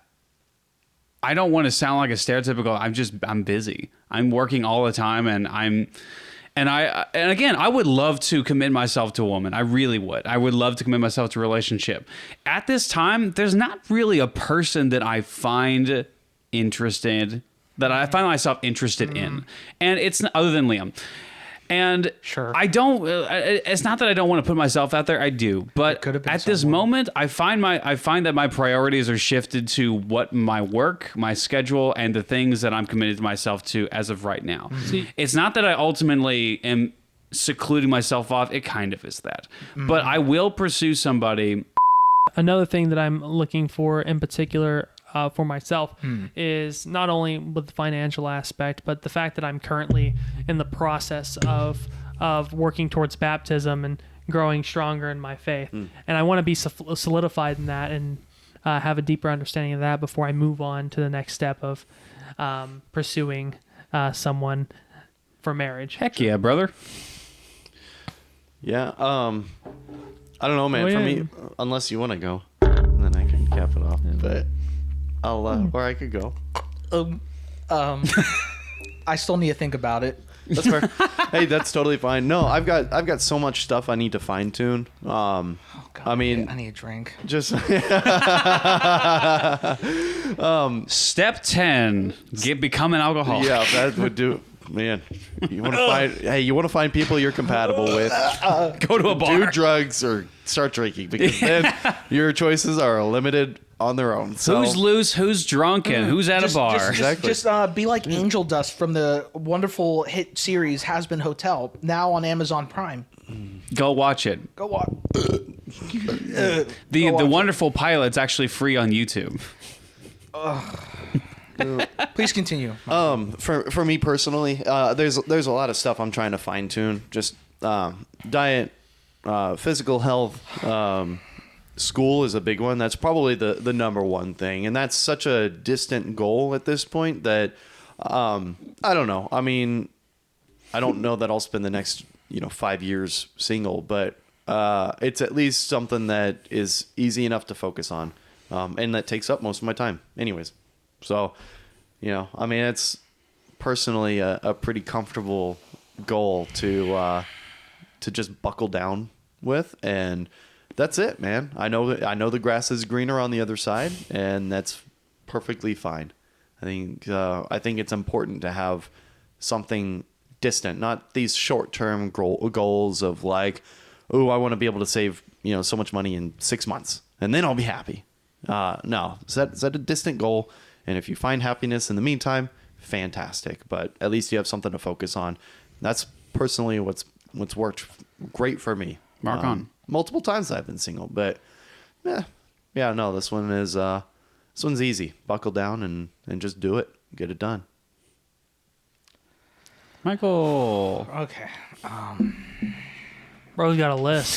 [SPEAKER 3] don't want to sound like a stereotypical. I'm busy. I'm working all the time, and again, I would love to commit myself to a woman. I really would. I would love to commit myself to a relationship. At this time, there's not really a person that I find interested, that I find myself interested in. And it's other than Liam. And
[SPEAKER 4] Sure.
[SPEAKER 3] I don't, it's not that I don't want to put myself out there. I do. But
[SPEAKER 4] could have been
[SPEAKER 3] at this
[SPEAKER 4] someone.
[SPEAKER 3] moment, I find that my priorities are shifted to what my work, my schedule, and the things that I'm committed to myself to as of right now.
[SPEAKER 1] See-
[SPEAKER 3] It's not that I ultimately am secluding myself off. It kind of is that. But I will pursue somebody.
[SPEAKER 1] Another thing that I'm looking for in particular for myself is not only with the financial aspect, but the fact that I'm currently in the process of working towards baptism and growing stronger in my faith. And I want to be solidified in that and have a deeper understanding of that before I move on to the next step of pursuing someone for marriage.
[SPEAKER 3] Heck yeah, brother.
[SPEAKER 2] Yeah. I don't know, man.
[SPEAKER 1] Oh,
[SPEAKER 2] For
[SPEAKER 1] yeah.
[SPEAKER 2] me, unless you want to go, then I can cap it off. But I'll, or I could go.
[SPEAKER 4] I still need to think about it.
[SPEAKER 2] That's fair. Hey, that's totally fine. No, I've got so much stuff I need to fine tune.
[SPEAKER 4] God,
[SPEAKER 2] I mean,
[SPEAKER 4] I need a drink.
[SPEAKER 2] just
[SPEAKER 3] Step 10, become an alcoholic.
[SPEAKER 2] yeah, that would do. Man, you want to find? Hey, you want to find people you're compatible with?
[SPEAKER 3] Go to a bar.
[SPEAKER 2] Do drugs or start drinking, because then your choices are limited on their own. So
[SPEAKER 3] Who's loose, who's drunk, and who's at a bar?
[SPEAKER 2] Exactly.
[SPEAKER 4] Just be like Angel Dust from the wonderful hit series Has Been Hotel, now on Amazon Prime.
[SPEAKER 3] Go watch it.
[SPEAKER 4] Go watch.
[SPEAKER 3] The wonderful pilot's actually free on YouTube.
[SPEAKER 4] Please continue.
[SPEAKER 2] for me personally, there's a lot of stuff I'm trying to fine tune. Just diet, physical health, school is a big one. That's probably the number one thing, and that's such a distant goal at this point that I don't know. I mean, I don't know that I'll spend the next 5 years single, but it's at least something that is easy enough to focus on, and that takes up most of my time, anyways. So, I mean, it's personally a pretty comfortable goal to just buckle down with, and that's it, man. I know the grass is greener on the other side, and that's perfectly fine. I think it's important to have something distant, not these short-term goals of like, oh, I want to be able to save so much money in 6 months, and then I'll be happy. No, set a distant goal. And if you find happiness in the meantime, fantastic. But at least you have something to focus on. That's personally what's worked great for me.
[SPEAKER 3] Mark on.
[SPEAKER 2] Multiple times I've been single, but no, this one's easy. Buckle down and just do it. Get it done.
[SPEAKER 3] Michael.
[SPEAKER 4] Okay.
[SPEAKER 1] Bro's got a list.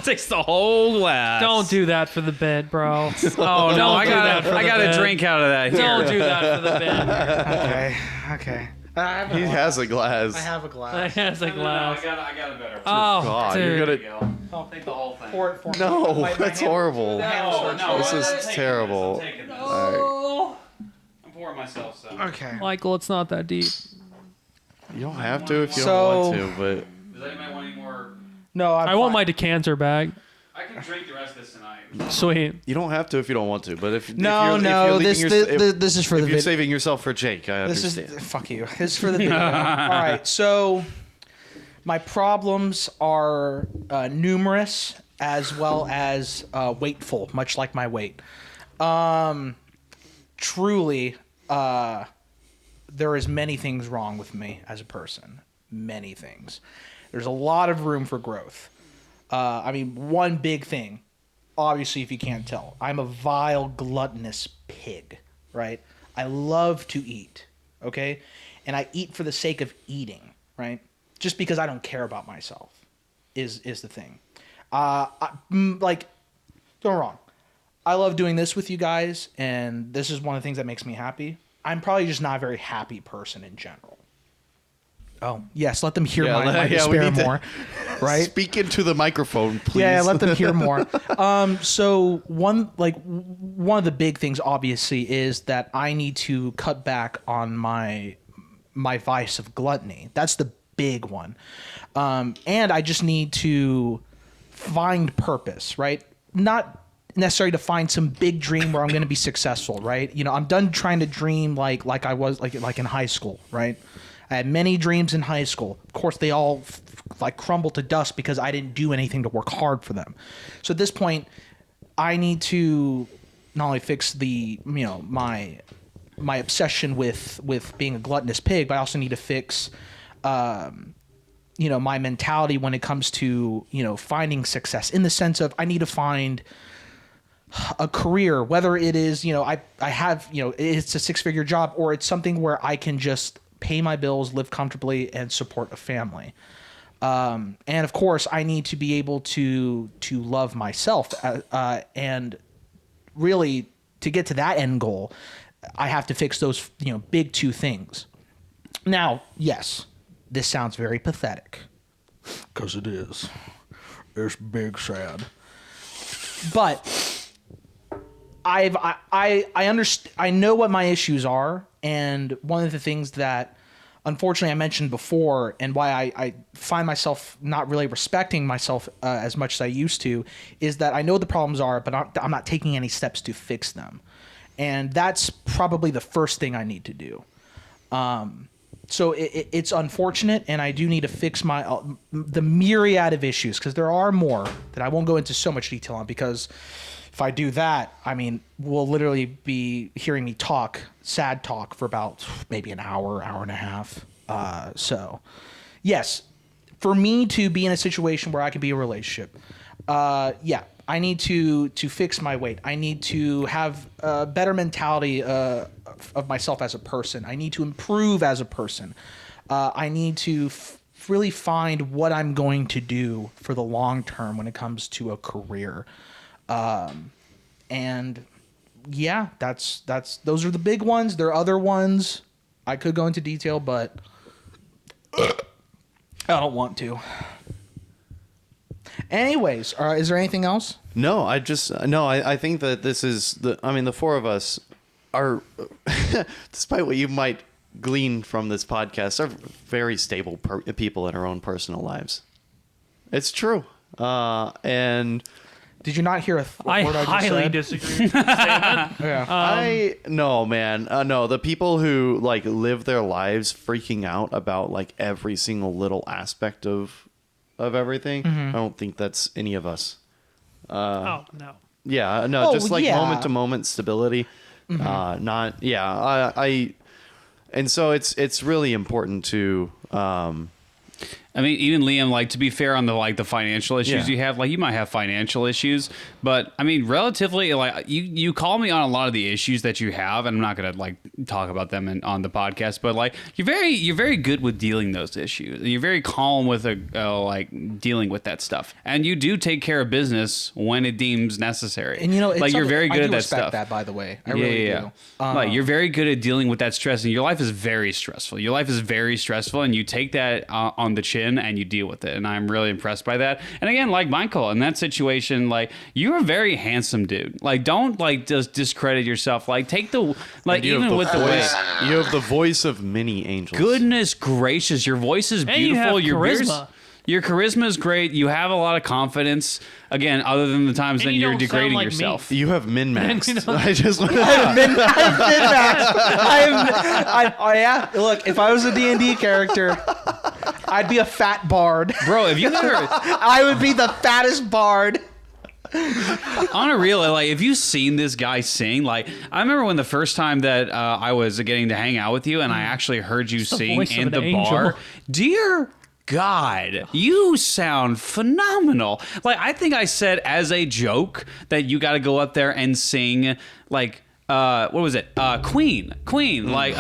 [SPEAKER 3] Takes the whole glass.
[SPEAKER 1] Don't do that for the bit, bro.
[SPEAKER 3] Oh no, I got a
[SPEAKER 1] bed.
[SPEAKER 3] drink out of that. Here.
[SPEAKER 1] Don't do that for the bit.
[SPEAKER 4] Okay.
[SPEAKER 2] He has a glass.
[SPEAKER 4] I have a glass.
[SPEAKER 1] That's a glass.
[SPEAKER 3] I got a better one.
[SPEAKER 1] Oh,
[SPEAKER 2] God,
[SPEAKER 1] dude.
[SPEAKER 2] you're gonna.
[SPEAKER 3] I'll take the whole thing.
[SPEAKER 4] Pour it for me.
[SPEAKER 2] No,
[SPEAKER 4] My
[SPEAKER 2] that's
[SPEAKER 4] hand-
[SPEAKER 2] horrible.
[SPEAKER 4] hand starts
[SPEAKER 2] This is terrible.
[SPEAKER 3] I'm taking this.
[SPEAKER 2] All
[SPEAKER 3] pour myself some.
[SPEAKER 4] Okay.
[SPEAKER 1] Michael, it's not that deep.
[SPEAKER 2] You don't have to if you
[SPEAKER 4] So-
[SPEAKER 2] don't want to,
[SPEAKER 3] Does anybody want any more?
[SPEAKER 4] No,
[SPEAKER 1] I want my decanter back.
[SPEAKER 3] I can drink the rest of this tonight.
[SPEAKER 1] Sweet.
[SPEAKER 2] you don't have to if you don't want to. But if
[SPEAKER 4] No,
[SPEAKER 2] if
[SPEAKER 4] no.
[SPEAKER 2] you're
[SPEAKER 4] This
[SPEAKER 2] leaving your-
[SPEAKER 4] this is for
[SPEAKER 2] if
[SPEAKER 4] the
[SPEAKER 2] you're
[SPEAKER 4] video.
[SPEAKER 2] saving yourself for Jake, I
[SPEAKER 4] This is
[SPEAKER 2] understand.
[SPEAKER 4] fuck you. This is for the video. All right. So my problems are numerous as well as weightful, much like my weight. Truly, there is many things wrong with me as a person. Many things. There's a lot of room for growth. I mean, one big thing, obviously, if you can't tell, I'm a vile, gluttonous pig, right? I love to eat, okay? And I eat for the sake of eating, right? Just because I don't care about myself is the thing. Don't get me wrong. I love doing this with you guys, and this is one of the things that makes me happy. I'm probably just not a very happy person in general. Oh, yes, let them hear my
[SPEAKER 2] we
[SPEAKER 4] despair
[SPEAKER 2] need to
[SPEAKER 4] more, right?
[SPEAKER 2] Speak into the microphone, please.
[SPEAKER 4] Yeah, let them hear more. So one of the big things, obviously, is that I need to cut back on my vice of gluttony. That's the big one, and I just need to find purpose, right? Not necessarily to find some big dream where I'm going to be successful, right? You know, I'm done trying to dream like I was like in high school, right? I had many dreams in high school. Of course, they all crumbled to dust because I didn't do anything to work hard for them. So at this point, I need to not only fix my obsession with being a gluttonous pig, but I also need to fix my mentality when it comes to finding success, in the sense of I need to find a career, whether it is I have it's a 6-figure job, or it's something where I can just pay my bills, live comfortably, and support a family. And of course, I need to be able to love myself, and really to get to that end goal, I have to fix those big two things. Now, yes, this sounds very pathetic, because it is. It's big sad. But I understand. I know what my issues are, and one of the things that, unfortunately, I mentioned before, and why I find myself not really respecting myself as much as I used to, is that I know the problems are, but I'm not taking any steps to fix them, and that's probably the first thing I need to do. So it's unfortunate, and I do need to fix the myriad of issues, because there are more that I won't go into so much detail on, because if I do that, I mean, we'll literally be hearing me sad talk for about maybe an hour and a half. So, yes, for me to be in a situation where I could be in a relationship, I need to fix my weight. I need to have a better mentality of myself as a person. I need to improve as a person. I need to really find what I'm going to do for the long term when it comes to a career. And yeah, those are the big ones. There are other ones I could go into detail, but I don't want to. Anyways, is there anything else?
[SPEAKER 2] No, I think that this is the four of us are, despite what you might glean from this podcast, are very stable people in our own personal lives. It's true. And
[SPEAKER 4] did you not hear a
[SPEAKER 1] I
[SPEAKER 4] word I just
[SPEAKER 1] highly
[SPEAKER 4] said?
[SPEAKER 1] disagree with that statement.
[SPEAKER 4] Yeah.
[SPEAKER 2] no, the people who live their lives freaking out about every single little aspect of everything. I don't think that's any of us.
[SPEAKER 1] Oh no.
[SPEAKER 2] Yeah, no, just
[SPEAKER 4] yeah.
[SPEAKER 2] moment to moment stability. And so it's really important to
[SPEAKER 3] I mean, even Liam, to be fair on the financial issues
[SPEAKER 2] Yeah.
[SPEAKER 3] you have, you might have financial issues, but I mean, relatively, you call me on a lot of the issues that you have, and I'm not gonna talk about them on the podcast, but you're very good with dealing those issues, and you're very calm with dealing with that stuff, and you do take care of business when it deems necessary.
[SPEAKER 4] And it's
[SPEAKER 3] you're very good
[SPEAKER 4] I
[SPEAKER 3] at
[SPEAKER 4] do
[SPEAKER 3] that
[SPEAKER 4] respect
[SPEAKER 3] stuff.
[SPEAKER 4] that, by the way. I really do.
[SPEAKER 3] You're very good at dealing with that stress, and your life is very stressful. Your life is very stressful, and you take that on the chin. in and you deal with it. And I'm really impressed by that. And again, like Michael, in that situation, like, you're a very handsome dude. Like, don't like just discredit yourself. Like, take the like
[SPEAKER 2] You have
[SPEAKER 3] even
[SPEAKER 2] the
[SPEAKER 3] with the way.
[SPEAKER 2] voice- you have the voice of many angels.
[SPEAKER 3] Goodness gracious, your voice is
[SPEAKER 1] And you
[SPEAKER 3] beautiful.
[SPEAKER 1] have
[SPEAKER 3] Your beard's-
[SPEAKER 1] charisma.
[SPEAKER 3] Your charisma is great. You have a lot of confidence. Again, other than the times
[SPEAKER 1] And
[SPEAKER 3] that
[SPEAKER 1] you
[SPEAKER 3] you're
[SPEAKER 1] don't sound
[SPEAKER 3] degrading
[SPEAKER 1] like me.
[SPEAKER 3] yourself.
[SPEAKER 2] You have min-maxed.
[SPEAKER 1] You know-
[SPEAKER 2] I just want to...
[SPEAKER 4] Oh yeah. Look, if I was a D&D character, I'd be a fat bard.
[SPEAKER 3] Bro, if you ever
[SPEAKER 4] I would be the fattest bard.
[SPEAKER 3] on a real, like, if you've seen this guy sing, like, I remember when the first time that I was getting to hang out with you and I actually heard you
[SPEAKER 1] the
[SPEAKER 3] sing
[SPEAKER 1] voice of
[SPEAKER 3] in
[SPEAKER 1] an
[SPEAKER 3] the
[SPEAKER 1] angel.
[SPEAKER 3] bar. Dear God, you sound phenomenal. Like, I think I said as a joke that you got to go up there and sing, like, what was it? Queen, like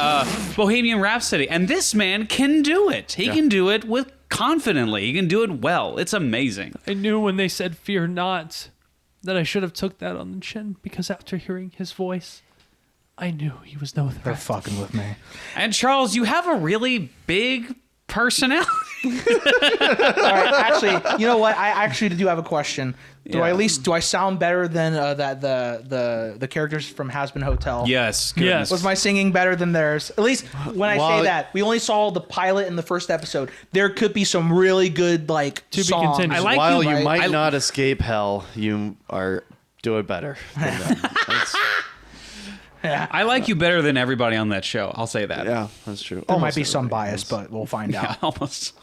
[SPEAKER 3] Bohemian Rhapsody. And this man can do it. He can do it with confidently. He can do it well. It's amazing.
[SPEAKER 1] I knew when they said "fear not" that I should have took that on the chin, because after hearing his voice, I knew he was no
[SPEAKER 4] They're
[SPEAKER 1] threat.
[SPEAKER 4] fucking with me.
[SPEAKER 3] And Charles, you have a really big personality.
[SPEAKER 4] All right, actually, you know what? I actually do have a question. Do I
[SPEAKER 3] Yeah.
[SPEAKER 4] at least do I sound better than the characters from Hazbin Hotel?
[SPEAKER 3] Yes.
[SPEAKER 1] Yes.
[SPEAKER 4] Was my singing better than theirs? At least when I
[SPEAKER 2] Well-
[SPEAKER 4] say that, we only saw the pilot in the first episode. There could be some really good like
[SPEAKER 1] To be
[SPEAKER 4] songs.
[SPEAKER 1] continued.
[SPEAKER 3] I like
[SPEAKER 2] While
[SPEAKER 3] you,
[SPEAKER 2] you
[SPEAKER 3] right?
[SPEAKER 2] might
[SPEAKER 3] I-
[SPEAKER 2] not escape hell, you are doing better than them.
[SPEAKER 3] I like you better than everybody on that show. I'll say that.
[SPEAKER 2] Yeah, that's true.
[SPEAKER 4] There might be some bias, but we'll find
[SPEAKER 3] Yeah,
[SPEAKER 4] out.
[SPEAKER 3] almost.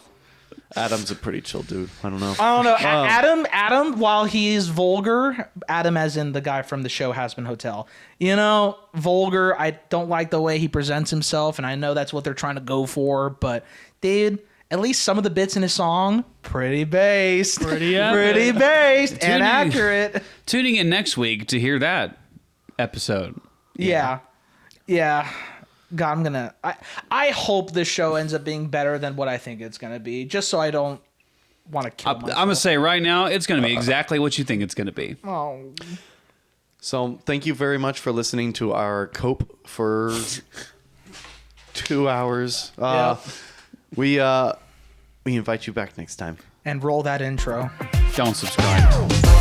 [SPEAKER 2] Adam's a pretty chill dude. I don't know.
[SPEAKER 4] I don't know. Adam, while he's vulgar, Adam as in the guy from the show Hazbin Hotel, you know, vulgar. I don't like the way he presents himself, and I know that's what they're trying to go for. But dude, at least some of the bits in his song, pretty based,
[SPEAKER 1] Pretty epic.
[SPEAKER 4] pretty based and
[SPEAKER 3] Tuning-
[SPEAKER 4] accurate.
[SPEAKER 3] Tuning in next week to hear that episode.
[SPEAKER 4] Yeah. God, I'm gonna. I hope this show ends up being better than what I think it's gonna be, just so I don't want to kill
[SPEAKER 3] I'm
[SPEAKER 4] myself.
[SPEAKER 3] gonna say right now, it's gonna be exactly what you think it's gonna be.
[SPEAKER 4] Oh.
[SPEAKER 2] So thank you very much for listening to our cope for 2 hours. We invite you back next time.
[SPEAKER 4] And roll that intro.
[SPEAKER 3] Don't subscribe.